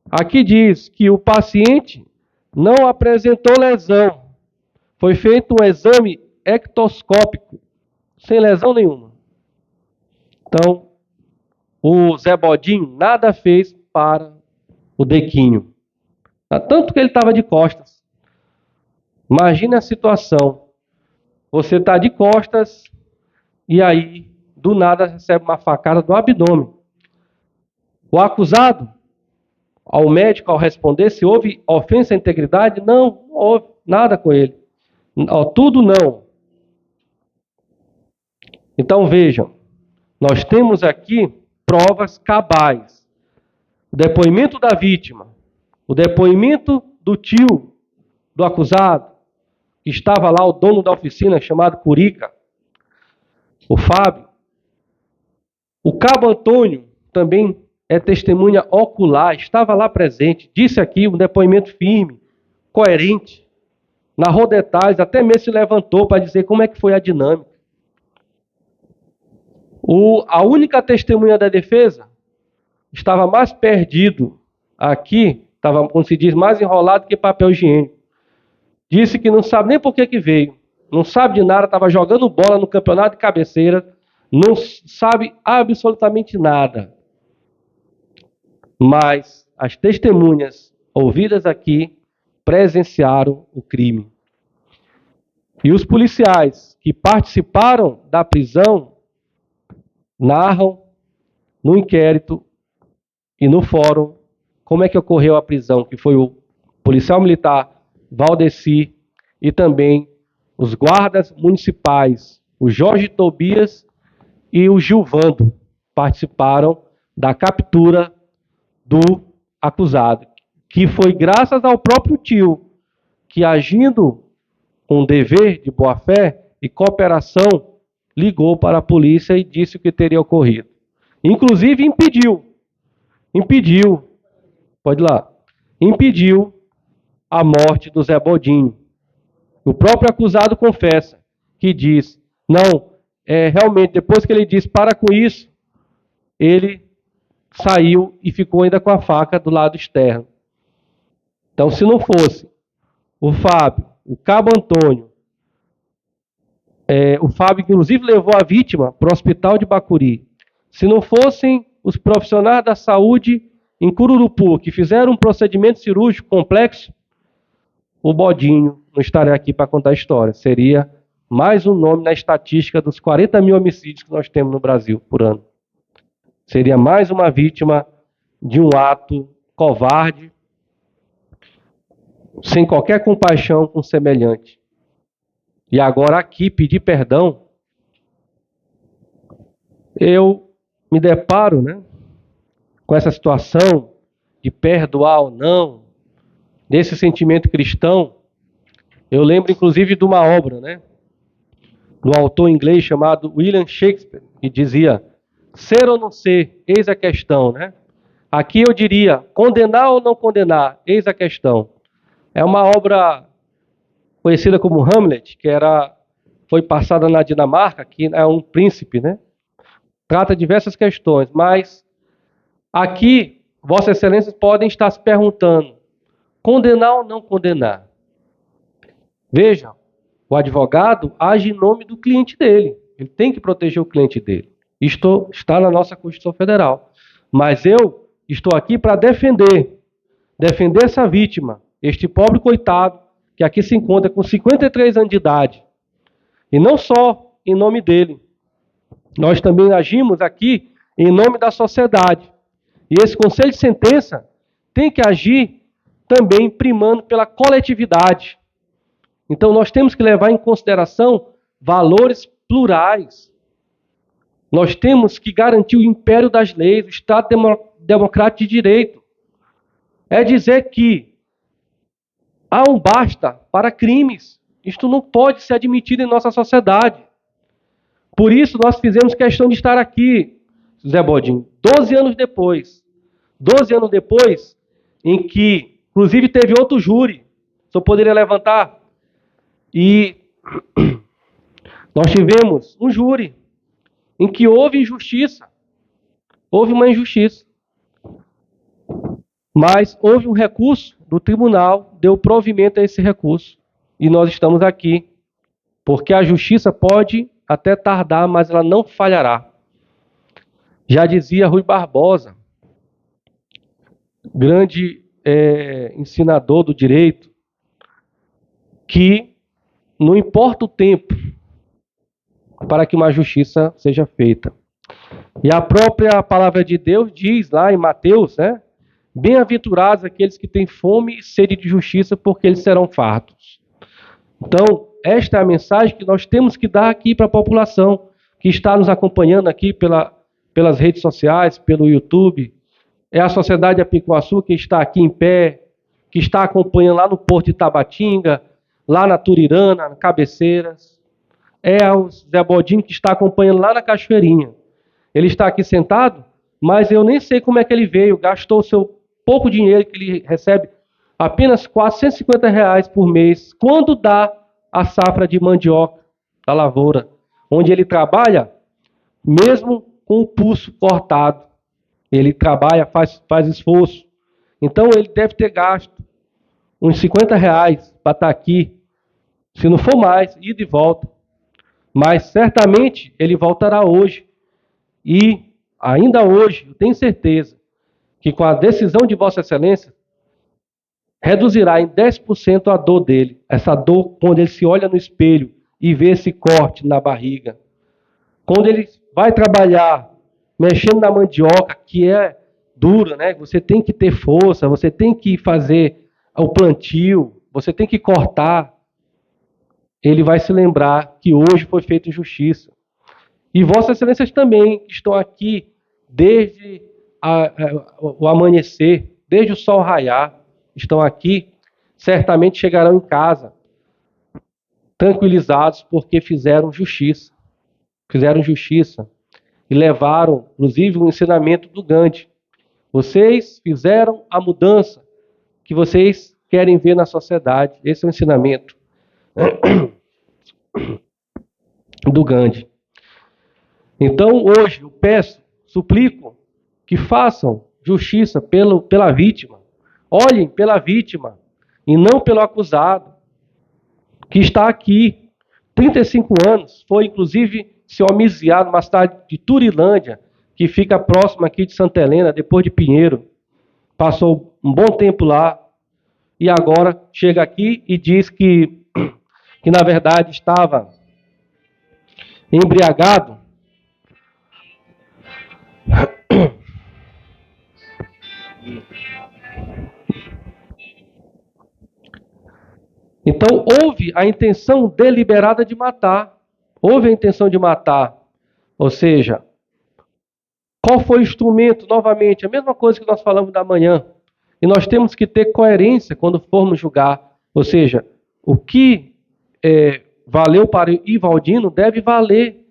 Speaker 5: Aqui diz que o paciente não apresentou lesão. Foi feito um exame ectoscópico, sem lesão nenhuma. Então, o Zé Bodinho nada fez para o Dequinho. Tanto que ele estava de costas. Imagina a situação. Você está de costas e aí, do nada, recebe uma facada do abdômen. O acusado, ao médico, ao responder se houve ofensa à integridade, não houve nada com ele. Tudo não. Então vejam, nós temos aqui provas cabais. O depoimento da vítima, o depoimento do tio do acusado, que estava lá, o dono da oficina, chamado Curica, o Fábio. O cabo Antônio também é testemunha ocular, estava lá presente, disse aqui um depoimento firme, coerente, narrou detalhes, até mesmo se levantou para dizer como é que foi a dinâmica. A única testemunha da defesa estava mais perdido aqui, estava, como se diz, mais enrolado que papel higiênico. Disse que não sabe nem por que veio, não sabe de nada, estava jogando bola no campeonato de cabeceira, não sabe absolutamente nada. Mas as testemunhas ouvidas aqui presenciaram o crime. E os policiais que participaram da prisão narram no inquérito e no fórum como é que ocorreu a prisão, que foi o policial militar Valdeci e também os guardas municipais, o Jorge Tobias e o Gilvando, participaram da captura do acusado, que foi graças ao próprio tio, que agindo com dever de boa-fé e cooperação, ligou para a polícia e disse o que teria ocorrido. Inclusive impediu a morte do Zé Bodinho. O próprio acusado confessa, que diz, não, realmente, depois que ele disse, para com isso, ele saiu e ficou ainda com a faca do lado externo. Então, se não fosse o Fábio, o cabo Antônio, o Fábio, inclusive, levou a vítima para o hospital de Bacuri. Se não fossem os profissionais da saúde em Cururupu, que fizeram um procedimento cirúrgico complexo, o Bodinho não estaria aqui para contar a história. Seria mais um nome na estatística dos 40 mil homicídios que nós temos no Brasil por ano. Seria mais uma vítima de um ato covarde, sem qualquer compaixão com o semelhante. E agora aqui pedir perdão, eu me deparo, né, com essa situação de perdoar ou não, desse sentimento cristão. Eu lembro inclusive de uma obra, né, do autor inglês chamado William Shakespeare, que dizia: ser ou não ser, eis a questão, né? Aqui eu diria, condenar ou não condenar, eis a questão. É uma obra conhecida como Hamlet, foi passada na Dinamarca, que é um príncipe, né? Trata diversas questões, mas aqui, Vossas Excelências podem estar se perguntando, condenar ou não condenar? Veja, o advogado age em nome do cliente dele. Ele tem que proteger o cliente dele. Isto está na nossa Constituição Federal. Mas eu estou aqui para defender essa vítima, este pobre coitado, que aqui se encontra com 53 anos de idade. E não só em nome dele. Nós também agimos aqui em nome da sociedade. E esse conselho de sentença tem que agir também primando pela coletividade. Então nós temos que levar em consideração valores plurais. Nós temos que garantir o império das leis, o Estado democrático de direito. É dizer que há um basta para crimes. Isto não pode ser admitido em nossa sociedade. Por isso nós fizemos questão de estar aqui, Zé Bodinho, 12 anos depois. 12 anos depois, em que, inclusive, teve outro júri. Se eu poderia levantar. E nós tivemos um júri em que houve injustiça. Houve uma injustiça. Mas houve um recurso do tribunal, deu provimento a esse recurso. E nós estamos aqui, porque a justiça pode até tardar, mas ela não falhará. Já dizia Rui Barbosa, grande ensinador do direito, que não importa o tempo para que uma justiça seja feita. E a própria palavra de Deus diz lá em Mateus, né? Bem-aventurados aqueles que têm fome e sede de justiça, porque eles serão fartos. Então, esta é a mensagem que nós temos que dar aqui para a população que está nos acompanhando aqui pelas redes sociais, pelo YouTube. É a Sociedade Apicuaçu que está aqui em pé, que está acompanhando lá no Porto de Tabatinga, lá na Turirana, na Cabeceiras. É o Zé Bodinho que está acompanhando lá na Cachoeirinha. Ele está aqui sentado, mas eu nem sei como é que ele veio, gastou o seu pouco dinheiro que ele recebe, apenas R$450 por mês, quando dá a safra de mandioca da lavoura, onde ele trabalha, mesmo com o pulso cortado. Ele trabalha, faz esforço. Então ele deve ter gasto uns R$50 para estar aqui, se não for mais, ir de volta. Mas certamente ele voltará hoje. E ainda hoje, eu tenho certeza que com a decisão de Vossa Excelência, reduzirá em 10% a dor dele. Essa dor quando ele se olha no espelho e vê esse corte na barriga. Quando ele vai trabalhar mexendo na mandioca, que é dura, né? Você tem que ter força, você tem que fazer o plantio, você tem que cortar. Ele vai se lembrar que hoje foi feita injustiça. E Vossas Excelências também, que estão aqui desde o amanhecer, desde o sol raiar, estão aqui, certamente chegarão em casa, tranquilizados, porque fizeram justiça. Fizeram justiça. E levaram, inclusive, o ensinamento do Gandhi. Vocês fizeram a mudança que vocês querem ver na sociedade. Esse é o ensinamento do Gandhi. Então, hoje, eu peço, suplico, que façam justiça pela vítima. Olhem pela vítima e não pelo acusado, que está aqui, 35 anos, foi inclusive se homiziado numa cidade de Turilândia, que fica próximo aqui de Santa Helena, depois de Pinheiro. Passou um bom tempo lá e agora chega aqui e diz que na verdade estava embriagado. Então, houve a intenção deliberada de matar. Houve a intenção de matar. Ou seja, qual foi o instrumento? Novamente, a mesma coisa que nós falamos da manhã. E nós temos que ter coerência quando formos julgar. Ou seja, o que valeu para Ivaldino deve valer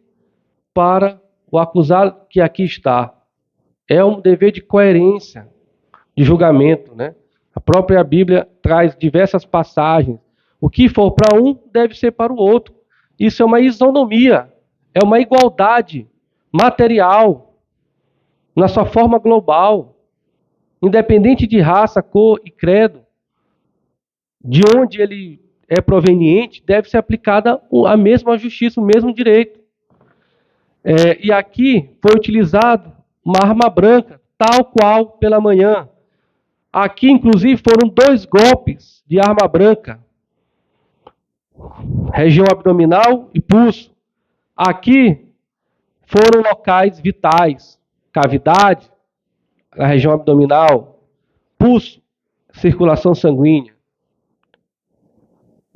Speaker 5: para o acusado que aqui está. É um dever de coerência, de julgamento, né? A própria Bíblia traz diversas passagens. O que for para um deve ser para o outro. Isso é uma isonomia, é uma igualdade material, na sua forma global, independente de raça, cor e credo, de onde ele é proveniente, deve ser aplicada a mesma justiça, o mesmo direito. E aqui foi utilizado uma arma branca, tal qual pela manhã. Aqui, inclusive, foram 2 golpes de arma branca, região abdominal e pulso. Aqui foram locais vitais, cavidade, a região abdominal, pulso, circulação sanguínea.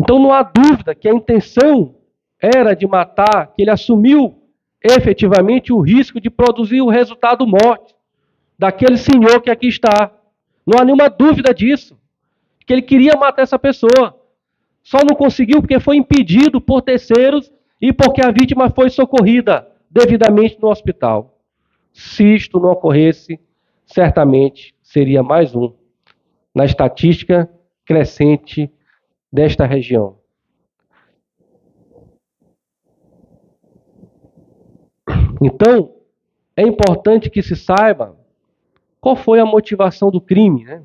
Speaker 5: Então não há dúvida que a intenção era de matar, que ele assumiu efetivamente o risco de produzir o resultado morte daquele senhor que aqui está. Não há nenhuma dúvida disso, que ele queria matar essa pessoa. Só não conseguiu porque foi impedido por terceiros e porque a vítima foi socorrida devidamente no hospital. Se isto não ocorresse, certamente seria mais um na estatística crescente desta região. Então, é importante que se saiba qual foi a motivação do crime, né?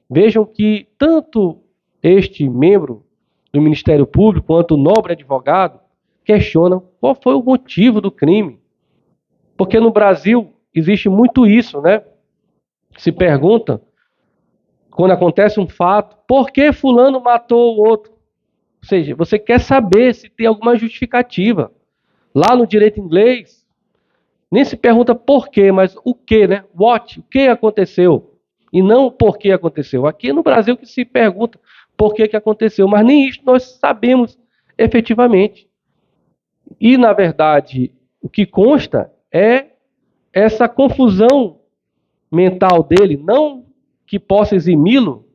Speaker 5: Vejam que tanto este membro do Ministério Público quanto o nobre advogado questionam qual foi o motivo do crime. Porque no Brasil existe muito isso, né? Se pergunta, quando acontece um fato, por que fulano matou o outro? Ou seja, você quer saber se tem alguma justificativa. Lá no direito inglês, nem se pergunta por quê, mas o que, né? What? O que aconteceu? E não o porquê aconteceu. Aqui no Brasil que se pergunta por que aconteceu, mas nem isso nós sabemos efetivamente. E, na verdade, o que consta é essa confusão mental dele, não que possa eximi-lo,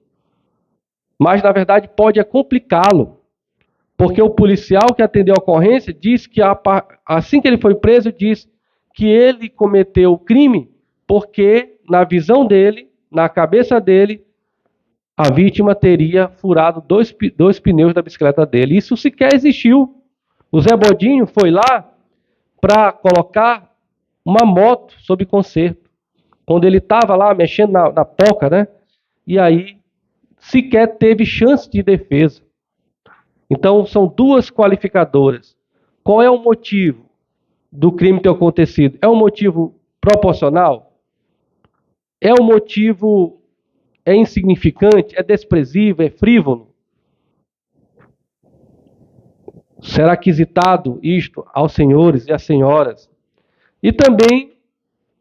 Speaker 5: mas, na verdade, pode complicá-lo. Porque o policial que atendeu a ocorrência disse que, assim que ele foi preso, disse que ele cometeu o crime porque, na visão dele, na cabeça dele, a vítima teria furado dois pneus da bicicleta dele. Isso sequer existiu. O Zé Bodinho foi lá para colocar uma moto sob conserto. Quando ele estava lá mexendo na poca, né? E aí sequer teve chance de defesa. Então, são 2 qualificadoras. Qual é o motivo do crime ter acontecido? É um motivo proporcional? É um motivo insignificante? É desprezível? É frívolo? Será quisitado isto aos senhores e às senhoras? E também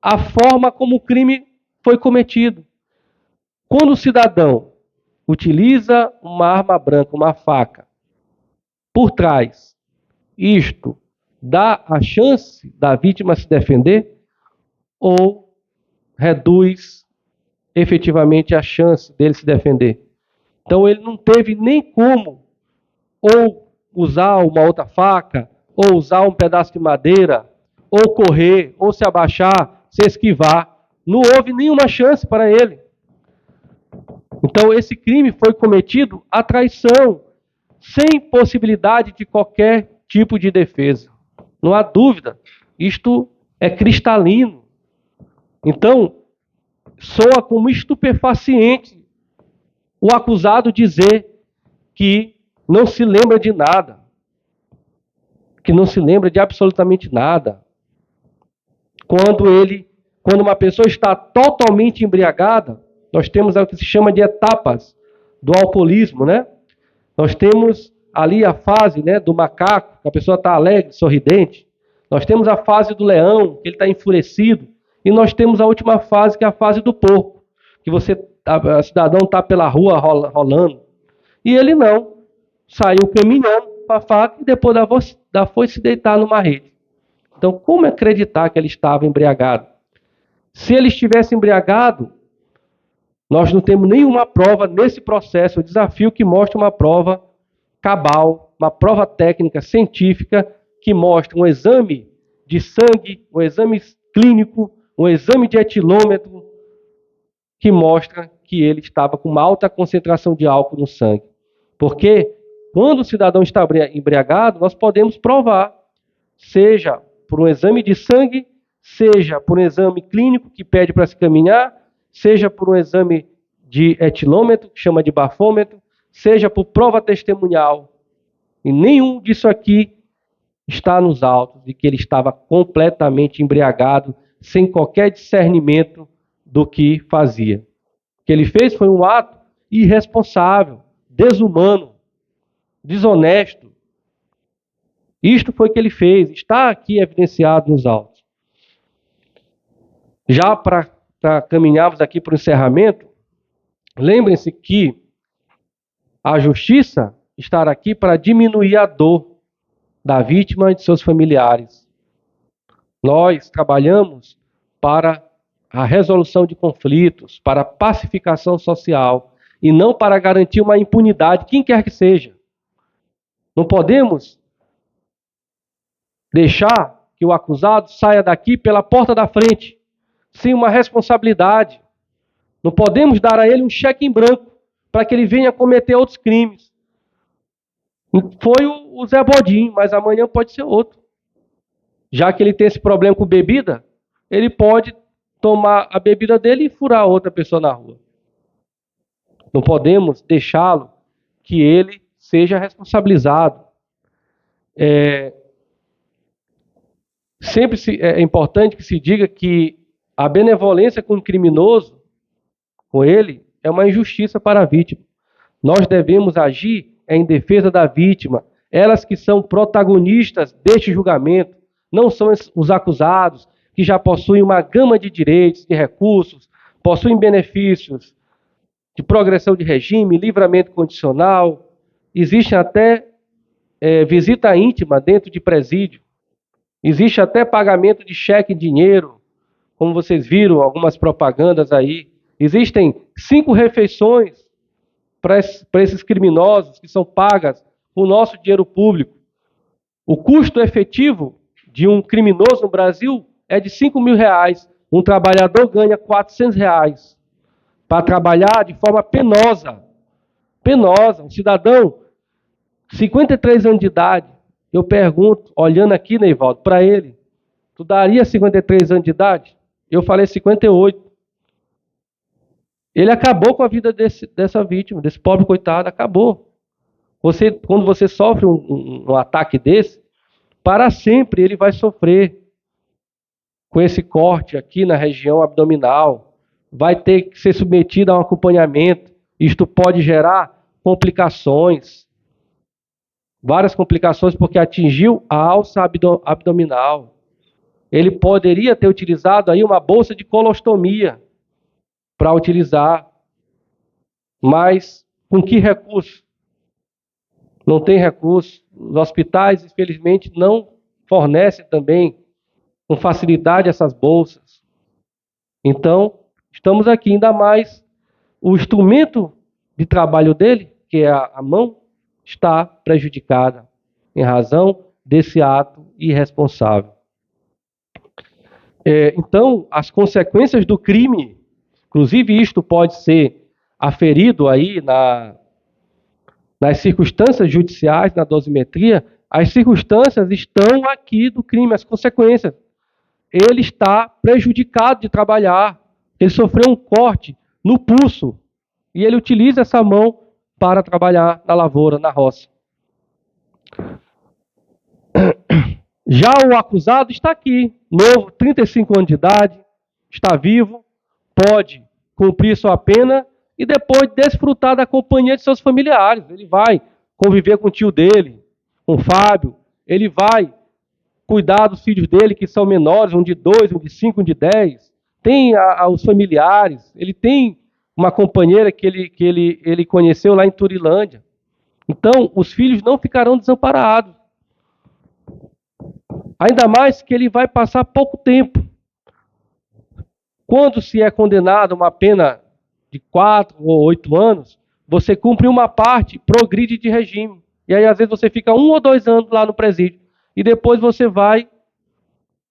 Speaker 5: a forma como o crime foi cometido. Quando o cidadão utiliza uma arma branca, uma faca, por trás, isto dá a chance da vítima se defender ou reduz efetivamente a chance dele se defender? Então ele não teve nem como ou usar uma outra faca, ou usar um pedaço de madeira, ou correr, ou se abaixar, se esquivar. Não houve nenhuma chance para ele. Então esse crime foi cometido à traição, sem possibilidade de qualquer tipo de defesa. Não há dúvida, isto é cristalino. Então, soa como estupefaciente o acusado dizer que não se lembra de nada, que não se lembra de absolutamente nada. Quando uma pessoa está totalmente embriagada, nós temos o que se chama de etapas do alcoolismo, né? Nós temos ali a fase, né, do macaco, que a pessoa está alegre, sorridente. Nós temos a fase do leão, que ele está enfurecido. E nós temos a última fase, que é a fase do porco, que o cidadão está pela rua rolando. E ele não. Saiu caminhando para a faca e depois foi se deitar numa rede. Então, como acreditar que ele estava embriagado? Se ele estivesse embriagado, nós não temos nenhuma prova nesse processo. Eu desafio que mostre uma prova cabal, uma prova técnica, científica, que mostre um exame de sangue, um exame clínico, um exame de etilômetro, que mostra que ele estava com uma alta concentração de álcool no sangue. Porque quando o cidadão está embriagado, nós podemos provar, seja por um exame de sangue, seja por um exame clínico que pede para se caminhar, seja por um exame de etilômetro, que chama de bafômetro, seja por prova testemunhal. E nenhum disso aqui está nos autos de que ele estava completamente embriagado, sem qualquer discernimento do que fazia. O que ele fez foi um ato irresponsável, desumano, desonesto. Isto foi o que ele fez, está aqui evidenciado nos autos. Já para caminharmos aqui para o encerramento, lembrem-se que a justiça estará aqui para diminuir a dor da vítima e de seus familiares. Nós trabalhamos para a resolução de conflitos, para a pacificação social, e não para garantir uma impunidade, quem quer que seja. Não podemos deixar que o acusado saia daqui pela porta da frente, sem uma responsabilidade. Não podemos dar a ele um cheque em branco para que ele venha cometer outros crimes. Foi o Zé Bodinho, mas amanhã pode ser outro. Já que ele tem esse problema com bebida, ele pode tomar a bebida dele e furar outra pessoa na rua. Não podemos deixá-lo que ele seja responsabilizado. Sempre é importante que se diga que a benevolência com o criminoso, com ele, é uma injustiça para a vítima. Nós devemos agir em defesa da vítima, elas que são protagonistas deste julgamento, não são os acusados, que já possuem uma gama de direitos, de recursos, possuem benefícios de progressão de regime, livramento condicional, existe até visita íntima dentro de presídio, existe até pagamento de cheque em dinheiro, como vocês viram algumas propagandas aí. Existem 5 refeições para esses criminosos que são pagas com o nosso dinheiro público. O custo efetivo de um criminoso no Brasil é de R$5.000. Um trabalhador ganha R$400 para trabalhar de forma penosa. Penosa. Um cidadão, 53 anos de idade, eu pergunto, olhando aqui, Neivaldo, para ele, tu daria 53 anos de idade? Eu falei 58. Ele acabou com a vida dessa vítima, desse pobre coitado, acabou. Quando você sofre um ataque desse, para sempre ele vai sofrer com esse corte aqui na região abdominal, vai ter que ser submetido a um acompanhamento. Isto pode gerar complicações, várias complicações, porque atingiu a alça abdominal. Ele poderia ter utilizado aí uma bolsa de colostomia para utilizar, mas com que recurso? Não tem recurso. Os hospitais, infelizmente, não fornecem também com facilidade essas bolsas. Então, estamos aqui, ainda mais o instrumento de trabalho dele, que é a mão, está prejudicada em razão desse ato irresponsável. Então, as consequências do crime, inclusive isto pode ser aferido aí nas circunstâncias judiciais, na dosimetria, as circunstâncias estão aqui do crime, as consequências. Ele está prejudicado de trabalhar, ele sofreu um corte no pulso e ele utiliza essa mão para trabalhar na lavoura, na roça. Já o acusado está aqui, novo, 35 anos de idade, está vivo, pode cumprir sua pena e depois desfrutar da companhia de seus familiares. Ele vai conviver com o tio dele, com o Fábio, ele vai cuidar dos filhos dele que são menores, um de 2, um de 5, um de 10. Tem os familiares, ele tem uma companheira que ele conheceu lá em Turilândia. Então, os filhos não ficarão desamparados. Ainda mais que ele vai passar pouco tempo. Quando se é condenado a uma pena de 4 ou 8 anos, você cumpre uma parte, progride de regime. E aí, às vezes, você fica 1 ou 2 anos lá no presídio. E depois você vai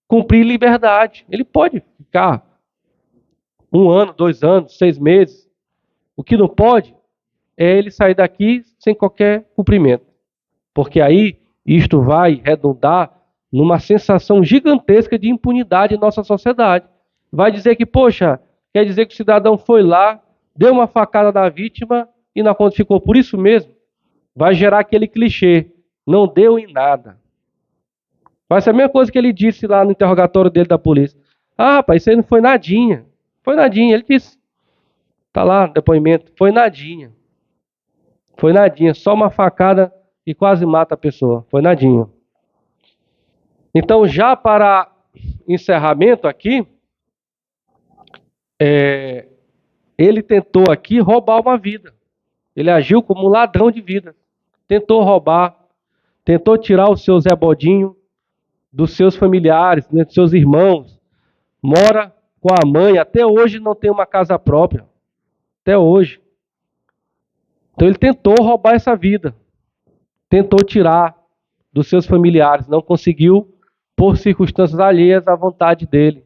Speaker 5: cumprir liberdade. Ele pode ficar 1 ano, 2 anos, 6 meses. O que não pode é ele sair daqui sem qualquer cumprimento. Porque aí isto vai redundar numa sensação gigantesca de impunidade em nossa sociedade. Vai dizer que, poxa, quer dizer que o cidadão foi lá, deu uma facada na vítima e na conta ficou por isso mesmo. Vai gerar aquele clichê, não deu em nada. Vai ser a mesma coisa que ele disse lá no interrogatório dele da polícia. Ah, rapaz, isso aí não foi nadinha. Foi nadinha, ele disse. Está lá no depoimento, foi nadinha. Foi nadinha, só uma facada e quase mata a pessoa. Foi nadinha. Então, já para encerramento aqui, ele tentou aqui roubar uma vida. Ele agiu como um ladrão de vida. Tentou roubar, tentou tirar o seu Zé Bodinho dos seus familiares, né, dos seus irmãos. Mora com a mãe, até hoje não tem uma casa própria. Até hoje. Então ele tentou roubar essa vida. Tentou tirar dos seus familiares. Não conseguiu por circunstâncias alheias à vontade dele.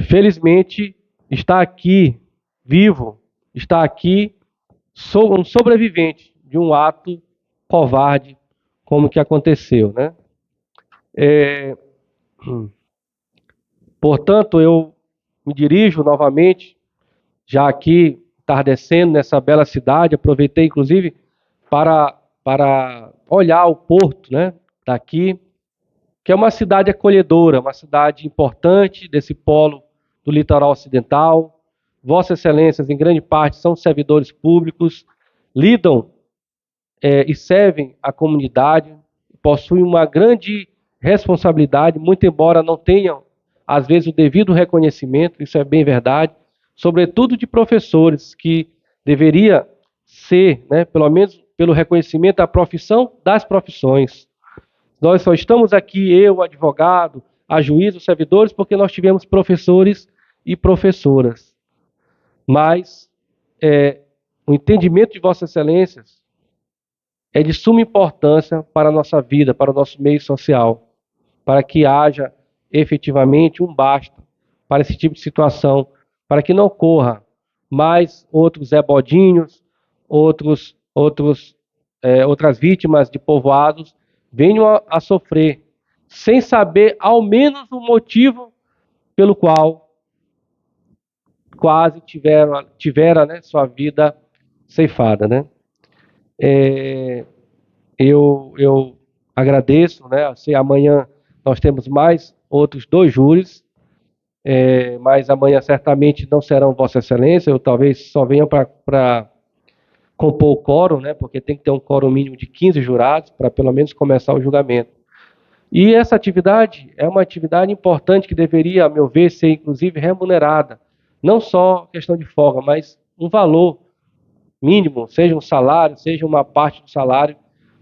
Speaker 5: Felizmente, está aqui, vivo, está aqui, um sobrevivente de um ato covarde, como que aconteceu, né? Portanto, eu me dirijo novamente, já aqui, entardecendo nessa bela cidade, aproveitei, inclusive, para olhar o porto, né, daqui, que é uma cidade acolhedora, uma cidade importante desse polo do litoral ocidental. Vossas Excelências, em grande parte, são servidores públicos, lidam e servem a comunidade, possuem uma grande responsabilidade, muito embora não tenham, às vezes, o devido reconhecimento, isso é bem verdade, sobretudo de professores, que deveria ser, né, pelo menos pelo reconhecimento da profissão das profissões. Nós só estamos aqui, eu, advogado, a juiz, os servidores, porque nós tivemos professores e professoras. Mas o entendimento de Vossas Excelências é de suma importância para a nossa vida, para o nosso meio social, para que haja efetivamente um basta para esse tipo de situação, para que não ocorra mais outros Zé Bodinhos, outras vítimas de povoados venham a sofrer, sem saber ao menos o motivo pelo qual quase tiveram né, sua vida ceifada, né? Eu agradeço, né? Assim, amanhã nós temos mais outros 2 júris, mas amanhã certamente não serão Vossa Excelência, eu talvez só venha para compor o quórum, né? Porque tem que ter um quórum mínimo de 15 jurados para pelo menos começar o julgamento. E essa atividade é uma atividade importante que deveria, a meu ver, ser inclusive remunerada. Não só questão de folga, mas um valor mínimo, seja um salário, seja uma parte do salário,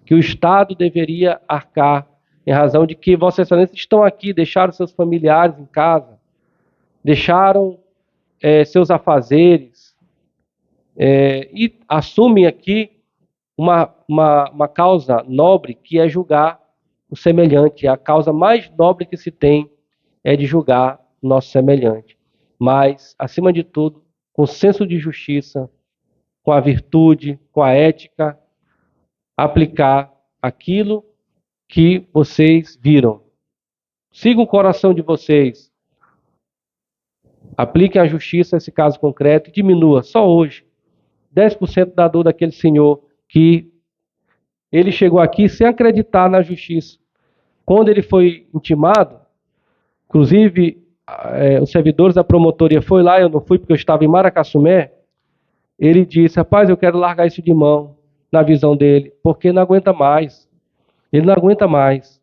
Speaker 5: que o Estado deveria arcar, em razão de que Vossas Excelências estão aqui, deixaram seus familiares em casa, deixaram seus afazeres, e assumem aqui uma causa nobre, que é julgar o semelhante. A causa mais nobre que se tem é de julgar o nosso semelhante. Mas, acima de tudo, com senso de justiça, com a virtude, com a ética, aplicar aquilo que vocês viram. Sigam o coração de vocês. Apliquem a justiça a esse caso concreto e diminua, só hoje, 10% da dor daquele senhor que ele chegou aqui sem acreditar na justiça. Quando ele foi intimado, inclusive os servidores da promotoria foi lá, eu não fui porque eu estava em Maracassumé, ele disse, rapaz, eu quero largar isso de mão, na visão dele, porque não aguenta mais. Ele não aguenta mais.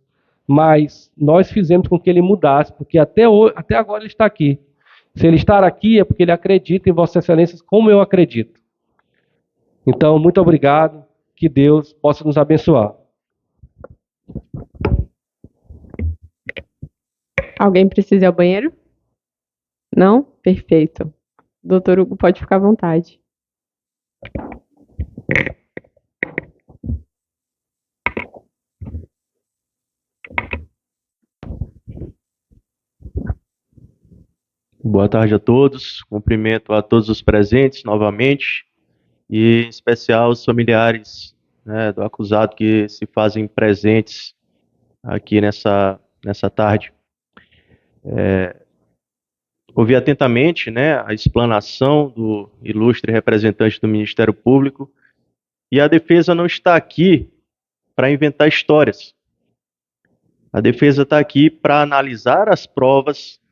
Speaker 5: Mas nós fizemos com que ele mudasse, porque até agora ele está aqui. Se ele estar aqui é porque ele acredita em Vossas Excelências como eu acredito. Então, muito obrigado, que Deus possa nos abençoar.
Speaker 1: Alguém precisa ir ao banheiro? Não? Perfeito. Doutor Hugo, pode ficar à vontade.
Speaker 3: Boa tarde a todos. Cumprimento a todos os presentes novamente e, em especial, os familiares, né, do acusado que se fazem presentes aqui nessa tarde. Ouvi atentamente, né, a explanação do ilustre representante do Ministério Público, e a defesa não está aqui para inventar histórias. A defesa está aqui para analisar as provas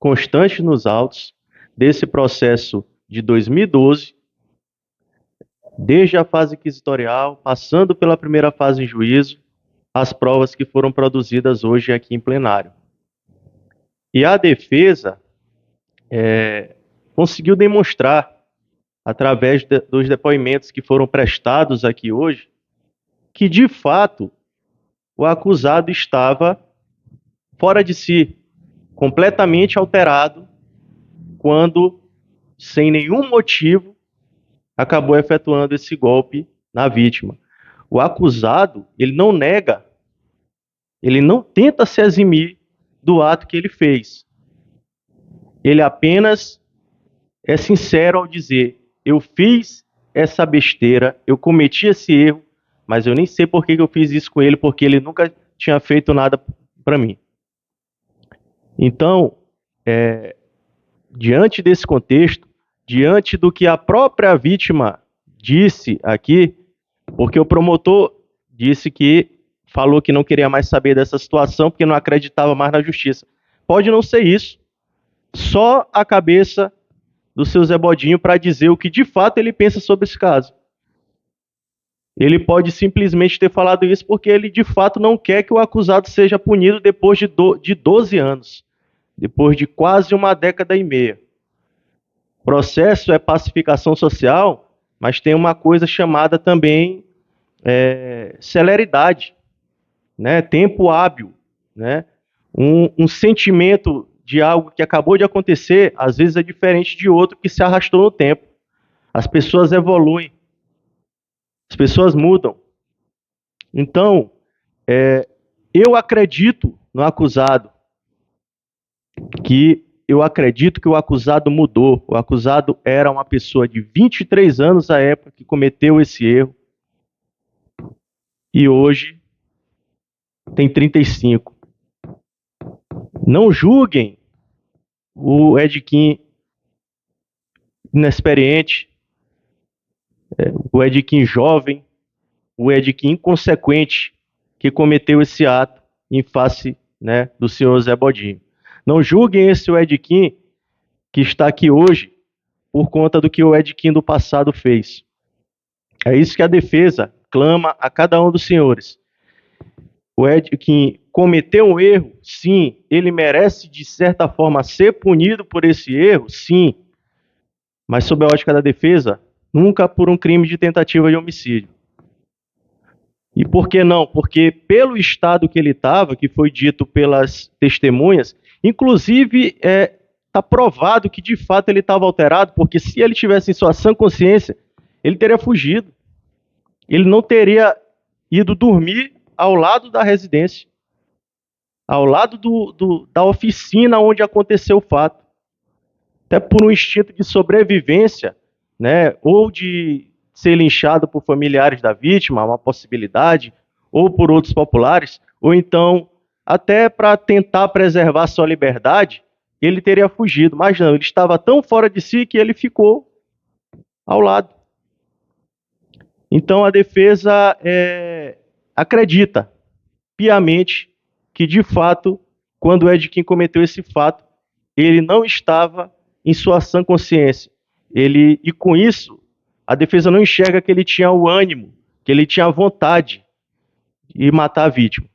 Speaker 3: constantes nos autos desse processo de 2012, desde a fase inquisitorial, passando pela primeira fase em juízo, as provas que foram produzidas hoje aqui em plenário. E a defesa conseguiu demonstrar, através dos depoimentos que foram prestados aqui hoje, que de fato o acusado estava fora de si, completamente alterado, quando, sem nenhum motivo, acabou efetuando esse golpe na vítima. O acusado, ele não nega, ele não tenta se eximir do ato que ele fez. Ele apenas é sincero ao dizer: eu fiz essa besteira, eu cometi esse erro, mas eu nem sei por que eu fiz isso com ele, porque ele nunca tinha feito nada para mim. Então, diante desse contexto, diante do que a própria vítima disse aqui, porque o promotor disse que falou que não queria mais saber dessa situação porque não acreditava mais na justiça. Pode não ser isso. Só a cabeça do seu Zé Bodinho para dizer o que de fato ele pensa sobre esse caso. Ele pode simplesmente ter falado isso porque ele de fato não quer que o acusado seja punido depois de 12 anos, depois de quase uma década e meia. O processo é pacificação social, mas tem uma coisa chamada também celeridade, né? Tempo hábil, né? Um sentimento de algo que acabou de acontecer, às vezes é diferente de outro que se arrastou no tempo. As pessoas evoluem, as pessoas mudam. Então, eu acredito no acusado, eu acredito que o acusado mudou. O acusado era uma pessoa de 23 anos à época que cometeu esse erro e hoje tem 35. Não julguem o Edquim inexperiente, o Edquim jovem, o Edquim inconsequente que cometeu esse ato em face, né, do senhor Zé Bodinho. Não julguem esse Edquim que está aqui hoje por conta do que o Edquim do passado fez. É isso que a defesa clama a cada um dos senhores. O Edquim cometeu um erro? Sim. Ele merece, de certa forma, ser punido por esse erro? Sim. Mas, sob a ótica da defesa, nunca por um crime de tentativa de homicídio. E por que não? Porque pelo estado que ele estava, que foi dito pelas testemunhas, inclusive está provado que de fato ele estava alterado, porque se ele tivesse em sua sã consciência, ele teria fugido. Ele não teria ido dormir ao lado da residência, ao lado da oficina onde aconteceu o fato. Até por um instinto de sobrevivência, né, ou de ser linchado por familiares da vítima, uma possibilidade, ou por outros populares, ou então até para tentar preservar sua liberdade, ele teria fugido. Mas não, ele estava tão fora de si que ele ficou ao lado. Então a defesa acredita piamente que, de fato, quando o Edquim cometeu esse fato, ele não estava em sua sã consciência. E com isso, a defesa não enxerga que ele tinha o ânimo, que ele tinha a vontade de matar a vítima.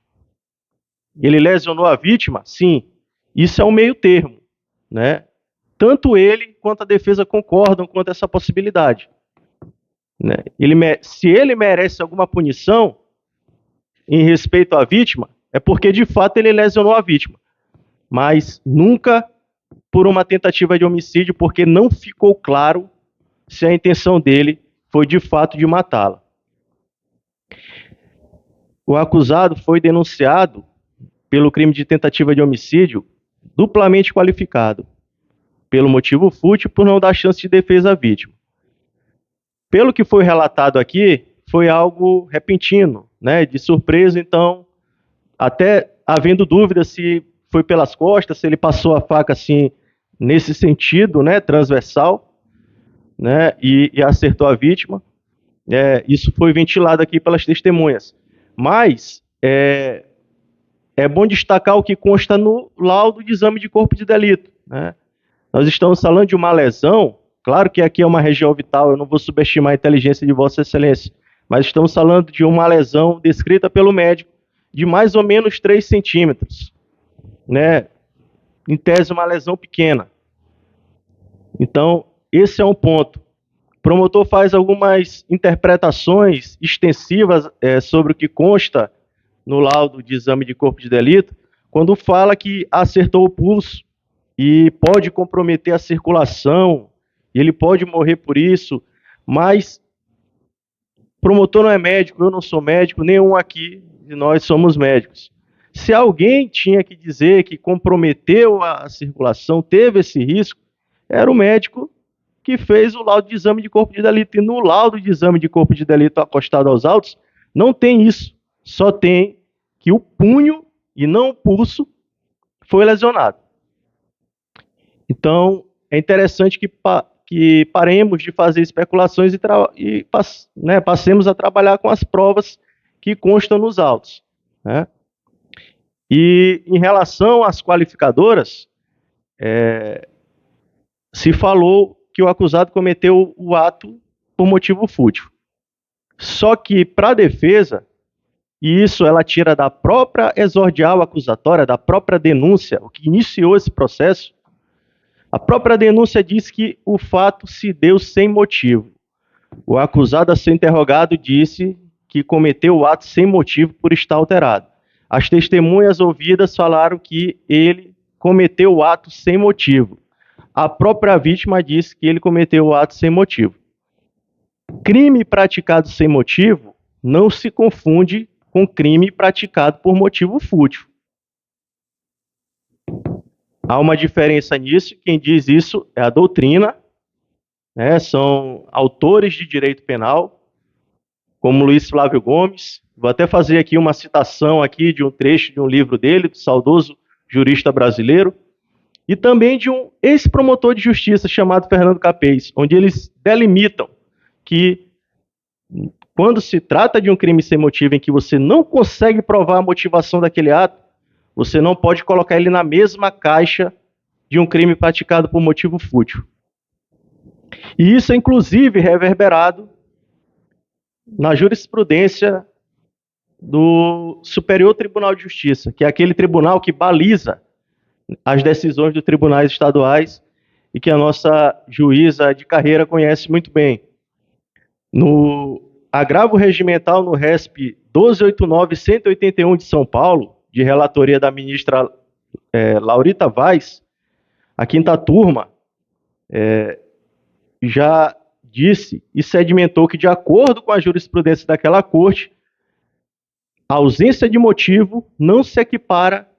Speaker 3: Ele lesionou a vítima? Sim. Isso é um meio termo, né? Tanto ele quanto a defesa concordam quanto a essa possibilidade. Né? Se ele merece alguma punição em respeito à vítima, é porque de fato ele lesionou a vítima. Mas nunca por uma tentativa de homicídio, porque não ficou claro se a intenção dele foi de fato de matá-la. O acusado foi denunciado pelo crime de tentativa de homicídio duplamente qualificado. pelo motivo fútil, por não dar chance de defesa à vítima. Pelo que foi relatado aqui, foi algo repentino, né, de surpresa, então, até havendo dúvida se foi pelas costas, se ele passou a faca assim, nesse sentido, né, transversal, né, e acertou a vítima. Isso foi ventilado aqui pelas testemunhas. Mas é bom destacar o que consta no laudo de exame de corpo de delito, né? Nós estamos falando de uma lesão, claro que aqui é uma região vital, eu não vou subestimar a inteligência de Vossa Excelência, mas estamos falando de uma lesão descrita pelo médico de mais ou menos 3 centímetros, né? Em tese, uma lesão pequena. Então, esse é um ponto. O promotor faz algumas interpretações extensivas sobre o que consta no laudo de exame de corpo de delito, quando fala que acertou o pulso e pode comprometer a circulação, e ele pode morrer por isso, mas o promotor não é médico, eu não sou médico, nenhum aqui de nós somos médicos. Se alguém tinha que dizer que comprometeu a circulação, teve esse risco, era o médico que fez o laudo de exame de corpo de delito. E no laudo de exame de corpo de delito acostado aos autos, não tem isso. Só tem que o punho, e não o pulso, foi lesionado. Então, é interessante que paremos de fazer especulações e passemos a trabalhar com as provas que constam nos autos, né? E em relação às qualificadoras, se falou que o acusado cometeu o ato por motivo fútil. Só que, para a defesa, e isso ela tira da própria exordial acusatória, da própria denúncia, o que iniciou esse processo, a própria denúncia diz que o fato se deu sem motivo. O acusado a ser interrogado disse que cometeu o ato sem motivo por estar alterado. As testemunhas ouvidas falaram que ele cometeu o ato sem motivo. A própria vítima disse que ele cometeu o ato sem motivo. Crime praticado sem motivo não se confunde com crime praticado por motivo fútil. Há uma diferença nisso, quem diz isso é a doutrina, né? São autores de direito penal, como Luiz Flávio Gomes. Vou até fazer aqui uma citação aqui de um trecho de um livro dele, do saudoso jurista brasileiro, e também de um ex-promotor de justiça chamado Fernando Capês, onde eles delimitam que quando se trata de um crime sem motivo em que você não consegue provar a motivação daquele ato, você não pode colocar ele na mesma caixa de um crime praticado por motivo fútil. E isso é inclusive reverberado na jurisprudência do Superior Tribunal de Justiça, que é aquele tribunal que baliza as decisões dos tribunais estaduais e que a nossa juíza de carreira conhece muito bem. No agravo regimental no RESP 1289-181 de São Paulo, de relatoria da ministra Laurita Vaz, a quinta turma já disse e sedimentou que, de acordo com a jurisprudência daquela corte, a ausência de motivo não se equipara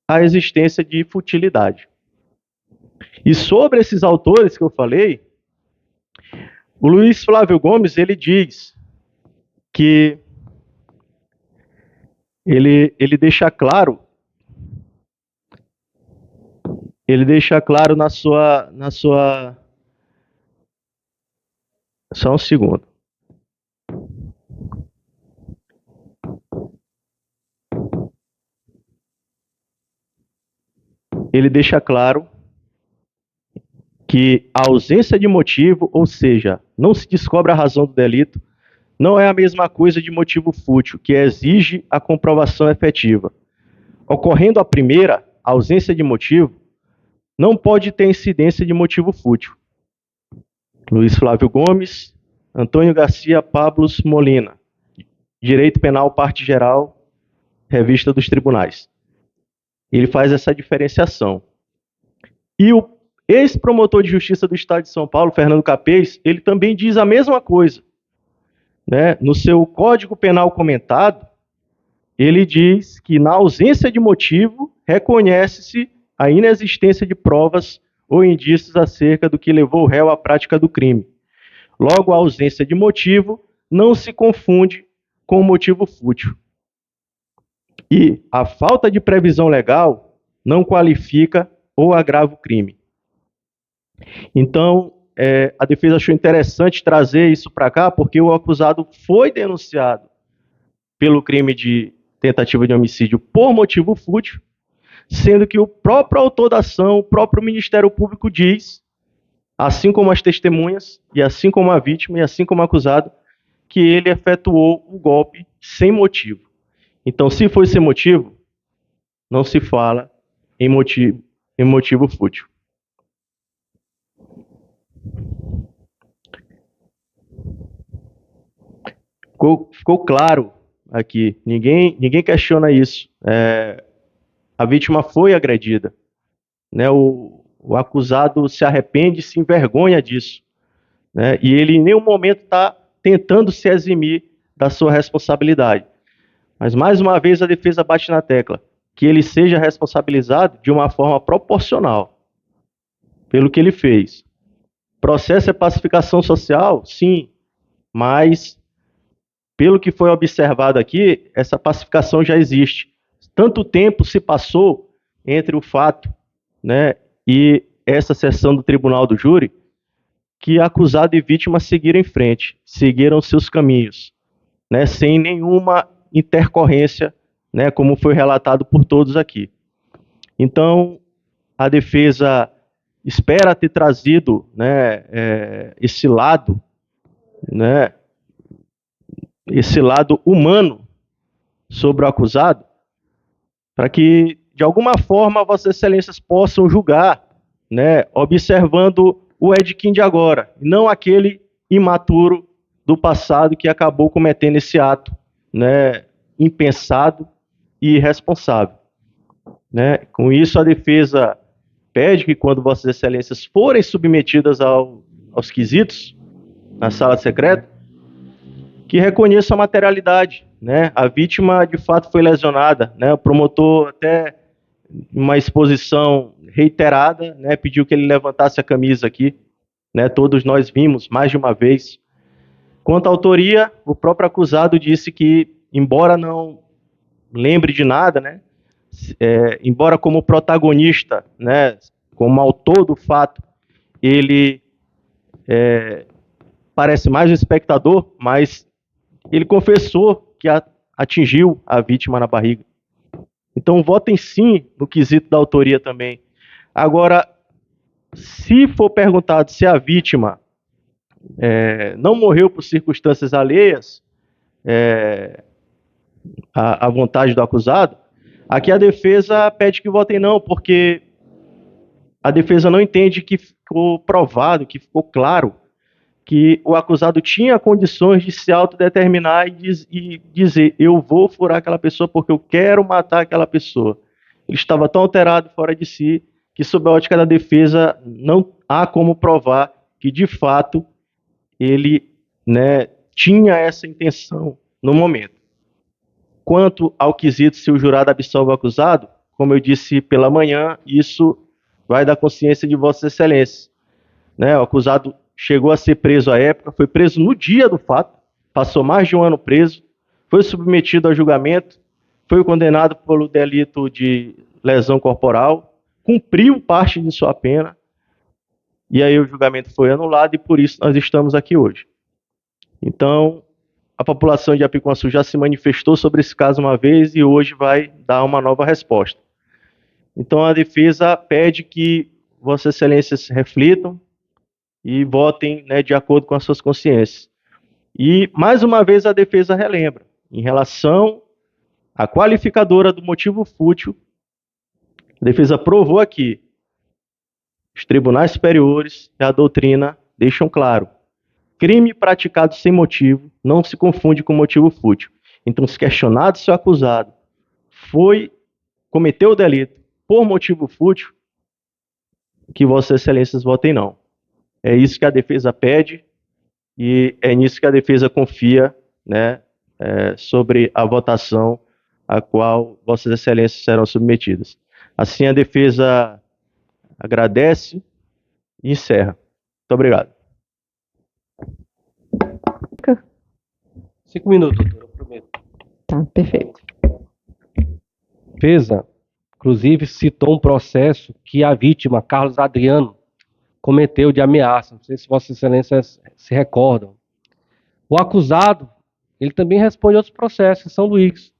Speaker 3: à existência de futilidade. E sobre esses autores que eu falei, o Luiz Flávio Gomes, ele diz que ele deixa claro na sua só um segundo. Ele deixa claro que a ausência de motivo, ou seja, não se descobre a razão do delito, não é a mesma coisa de motivo fútil, que exige a comprovação efetiva. Ocorrendo a primeira, a ausência de motivo, não pode ter incidência de motivo fútil. Luiz Flávio Gomes, Antônio Garcia Pablos Molina, Direito Penal, Parte Geral, Revista dos Tribunais. Ele faz essa diferenciação. E o ex-promotor de justiça do Estado de São Paulo, Fernando Capês, ele também diz a mesma coisa, né? No seu Código Penal comentado, ele diz que, na ausência de motivo, reconhece-se a inexistência de provas ou indícios acerca do que levou o réu à prática do crime. Logo, a ausência de motivo não se confunde com o motivo fútil. E a falta de previsão legal não qualifica ou agrava o crime. Então, a defesa achou interessante trazer isso para cá, porque o acusado foi denunciado pelo crime de tentativa de homicídio por motivo fútil, sendo que o próprio autor da ação, o próprio Ministério Público diz, assim como as testemunhas, e assim como a vítima, e assim como o acusado, que ele efetuou o golpe sem motivo. Então, se foi sem motivo, não se fala em motivo fútil. Ficou claro aqui, ninguém questiona isso. A vítima foi agredida, né? O acusado se arrepende, se envergonha disso, né? E ele em nenhum momento está tentando se eximir da sua responsabilidade. Mas mais uma vez a defesa bate na tecla que ele seja responsabilizado de uma forma proporcional pelo que ele fez. Processo é pacificação social? Sim, mas pelo que foi observado aqui, essa pacificação já existe. Tanto tempo se passou entre o fato, né, e essa sessão do tribunal do júri, que acusado e vítima seguiram em frente, seguiram seus caminhos, né, sem nenhuma intercorrência, né, como foi relatado por todos aqui. Então, a defesa espera ter trazido, né, esse lado, né, esse lado humano sobre o acusado, para que, de alguma forma, Vossas Excelências possam julgar, né, observando o Edquim de agora, não aquele imaturo do passado que acabou cometendo esse ato, né, impensado e irresponsável. Né? Com isso, a defesa pede que, quando Vossas Excelências forem submetidas aos quesitos, na sala secreta, que reconheça a materialidade, né? A vítima, de fato, foi lesionada, né? O promotor, até em uma exposição reiterada, né, pediu que ele levantasse a camisa aqui, né? Todos nós vimos mais de uma vez. Quanto à autoria, o próprio acusado disse que, embora não lembre de nada, né? Embora como protagonista, né, como autor do fato, ele parece mais um espectador, mas ele confessou que atingiu a vítima na barriga. Então, votem sim no quesito da autoria também. Agora, se for perguntado se a vítima não morreu por circunstâncias alheias à vontade do acusado, aqui a defesa pede que votem não, porque a defesa não entende que ficou provado, que ficou claro, que o acusado tinha condições de se autodeterminar e dizer, eu vou furar aquela pessoa porque eu quero matar aquela pessoa. Ele estava tão alterado, fora de si, que sob a ótica da defesa não há como provar que, de fato, ele, né, tinha essa intenção no momento. Quanto ao quesito se o jurado absolve o acusado, como eu disse pela manhã, isso vai da consciência de Vossas Excelências. Né? O acusado chegou a ser preso à época, foi preso no dia do fato, passou mais de um ano preso, foi submetido a julgamento, foi condenado pelo delito de lesão corporal, cumpriu parte de sua pena, e aí o julgamento foi anulado e por isso nós estamos aqui hoje. Então, a população de Apicuaçu já se manifestou sobre esse caso uma vez e hoje vai dar uma nova resposta. Então, a defesa pede que Vossas Excelências reflitam e votem, né, de acordo com as suas consciências. E, mais uma vez, a defesa relembra, em relação à qualificadora do motivo fútil, a defesa provou aqui, os tribunais superiores e a doutrina deixam claro, crime praticado sem motivo não se confunde com motivo fútil. Então, se questionado se o acusado cometeu o delito por motivo fútil, que Vossas Excelências votem não. É isso que a defesa pede e é nisso que a defesa confia, né, sobre a votação a qual Vossas Excelências serão submetidas. Assim, a defesa agradece e encerra. Muito obrigado.
Speaker 5: 5 minutos, doutor, eu prometo.
Speaker 1: Tá, perfeito.
Speaker 5: Defesa, inclusive, citou um processo que a vítima, Carlos Adriano, cometeu de ameaça. Não sei se Vossa Excelência se recordam. O acusado, ele também responde a outros processos em São Luís.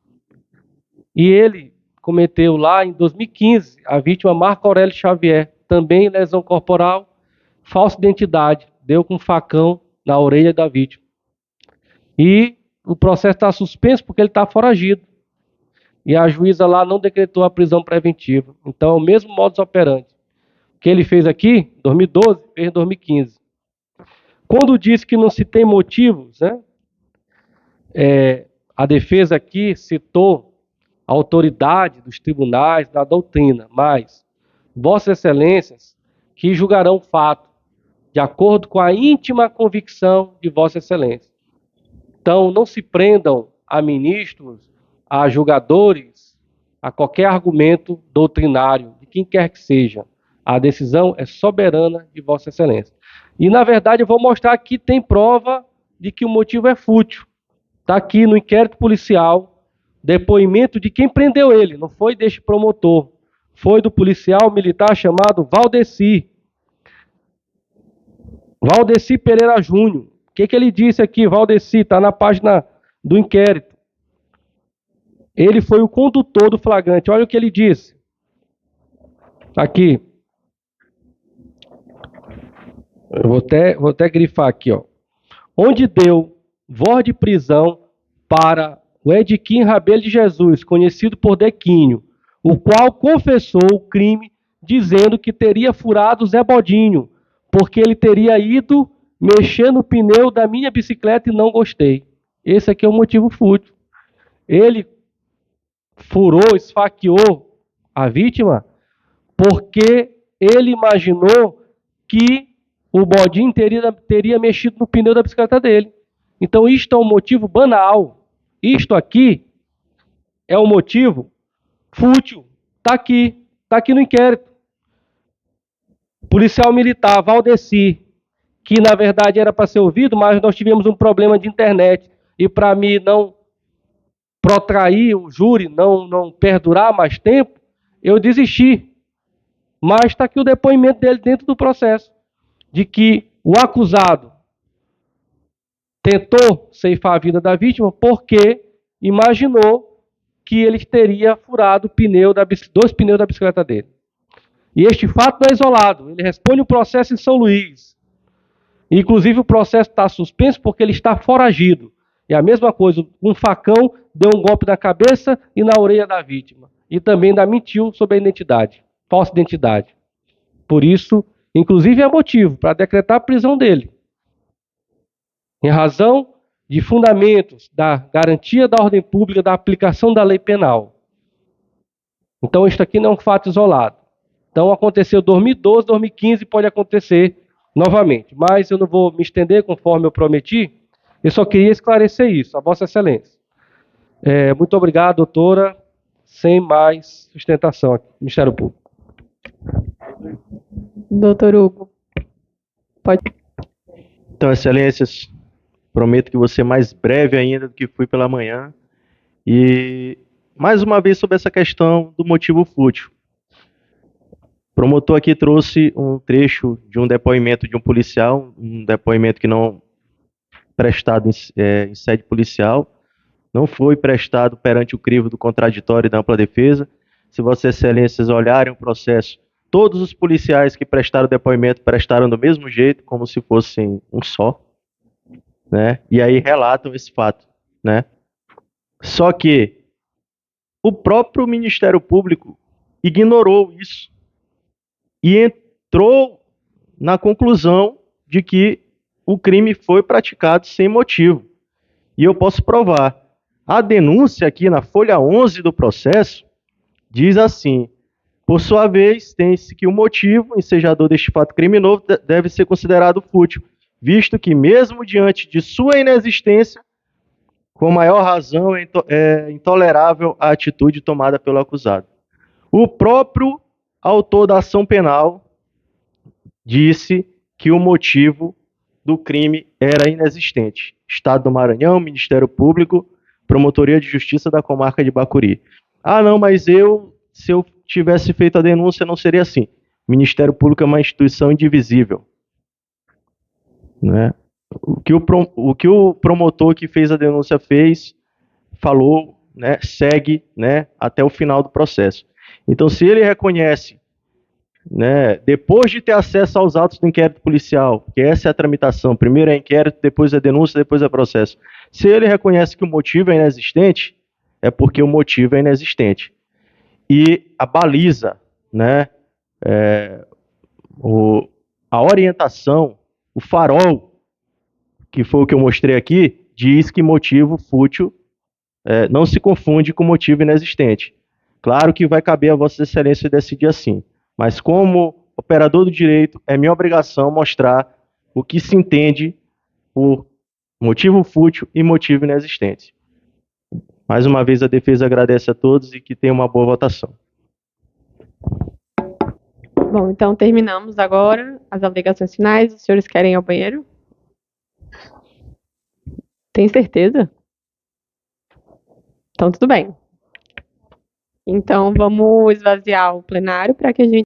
Speaker 5: E ele cometeu lá em 2015, a vítima Marco Aurélio Xavier, também lesão corporal, falsa identidade, deu com um facão na orelha da vítima. E o processo está suspenso porque ele está foragido. E a juíza lá não decretou a prisão preventiva. Então, é o mesmo modus operandi. O que ele fez aqui, em 2012, fez em 2015. Quando disse que não se tem motivos, né, a defesa aqui citou a autoridade dos tribunais, da doutrina, mas Vossas Excelências que julgarão o fato, de acordo com a íntima convicção de Vossa Excelência. Então, não se prendam a ministros, a julgadores, a qualquer argumento doutrinário, de quem quer que seja. A decisão é soberana de Vossa Excelência. E, na verdade, eu vou mostrar que tem prova de que o motivo é fútil. Está aqui no inquérito policial, depoimento de quem prendeu ele, não foi deste promotor, foi do policial militar chamado Valdeci Pereira Júnior. O que ele disse aqui, Valdeci, está na página do inquérito. Ele foi o condutor do flagrante. Olha o que ele disse. Aqui. Eu vou até grifar aqui, ó. Onde deu voz de prisão para o Edquim Rabelo de Jesus, conhecido por Dequinho, o qual confessou o crime dizendo que teria furado o Zé Bodinho, porque ele teria ido mexer no pneu da minha bicicleta e não gostei. Esse aqui é o motivo fútil. Ele furou, esfaqueou a vítima porque ele imaginou que o Bodinho teria mexido no pneu da bicicleta dele. Então isto é um motivo banal. Isto aqui é um motivo fútil. Está aqui no inquérito. Policial militar, Valdeci, que na verdade era para ser ouvido, mas nós tivemos um problema de internet. E para mim não protrair o júri, não perdurar mais tempo, eu desisti. Mas está aqui o depoimento dele dentro do processo, de que o acusado tentou ceifar a vida da vítima porque imaginou que ele teria furado dois pneus da bicicleta dele. E este fato não é isolado, ele responde o processo em São Luís. Inclusive o processo está suspenso porque ele está foragido. E a mesma coisa, um facão deu um golpe na cabeça e na orelha da vítima. E também ainda mentiu sobre a identidade, falsa identidade. Por isso, inclusive é motivo para decretar a prisão dele. Em razão de fundamentos da garantia da ordem pública, da aplicação da lei penal. Então, isso aqui não é um fato isolado. Então, aconteceu em 2012, 2015, pode acontecer novamente. Mas eu não vou me estender conforme eu prometi. Eu só queria esclarecer isso, a Vossa Excelência. Muito obrigado, doutora. Sem mais sustentação aqui, Ministério Público.
Speaker 1: Doutor Hugo, pode.
Speaker 3: Então, Excelências, prometo que vou ser mais breve ainda do que fui pela manhã. E, mais uma vez, sobre essa questão do motivo fútil. O promotor aqui trouxe um trecho de um depoimento de um policial, um depoimento que não prestado em sede policial, não foi prestado perante o crivo do contraditório e da ampla defesa. Se Vossas Excelências olharem o processo, todos os policiais que prestaram depoimento prestaram do mesmo jeito, como se fossem um só, né? E aí relatam esse fato, né? Só que o próprio Ministério Público ignorou isso e entrou na conclusão de que o crime foi praticado sem motivo. E eu posso provar. A denúncia aqui na folha 11 do processo diz assim: por sua vez, tem-se que o motivo ensejador deste fato criminoso deve ser considerado fútil, visto que, mesmo diante de sua inexistência, com maior razão é intolerável a atitude tomada pelo acusado. O próprio autor da ação penal disse que o motivo do crime era inexistente. Estado do Maranhão, Ministério Público, Promotoria de Justiça da Comarca de Bacuri. Ah, não, mas se eu tivesse feito a denúncia, não seria assim. O Ministério Público é uma instituição indivisível. Né? O que o promotor que fez a denúncia falou, né, segue, né, até o final do processo. Então, se ele reconhece, né, depois de ter acesso aos autos do inquérito policial, que essa é a tramitação, primeiro é inquérito, depois é denúncia, depois é processo. Se ele reconhece que o motivo é inexistente, é porque o motivo é inexistente. E a baliza, né, a orientação, o farol, que foi o que eu mostrei aqui, diz que motivo fútil não se confunde com motivo inexistente. Claro que vai caber a Vossa Excelência decidir assim, mas como operador do direito, é minha obrigação mostrar o que se entende por motivo fútil e motivo inexistente. Mais uma vez, a defesa agradece a todos e que tenha uma boa votação.
Speaker 1: Bom, então terminamos agora as alegações finais. Os senhores querem ir ao banheiro? Tem certeza? Então, tudo bem. Então, vamos esvaziar o plenário para que a gente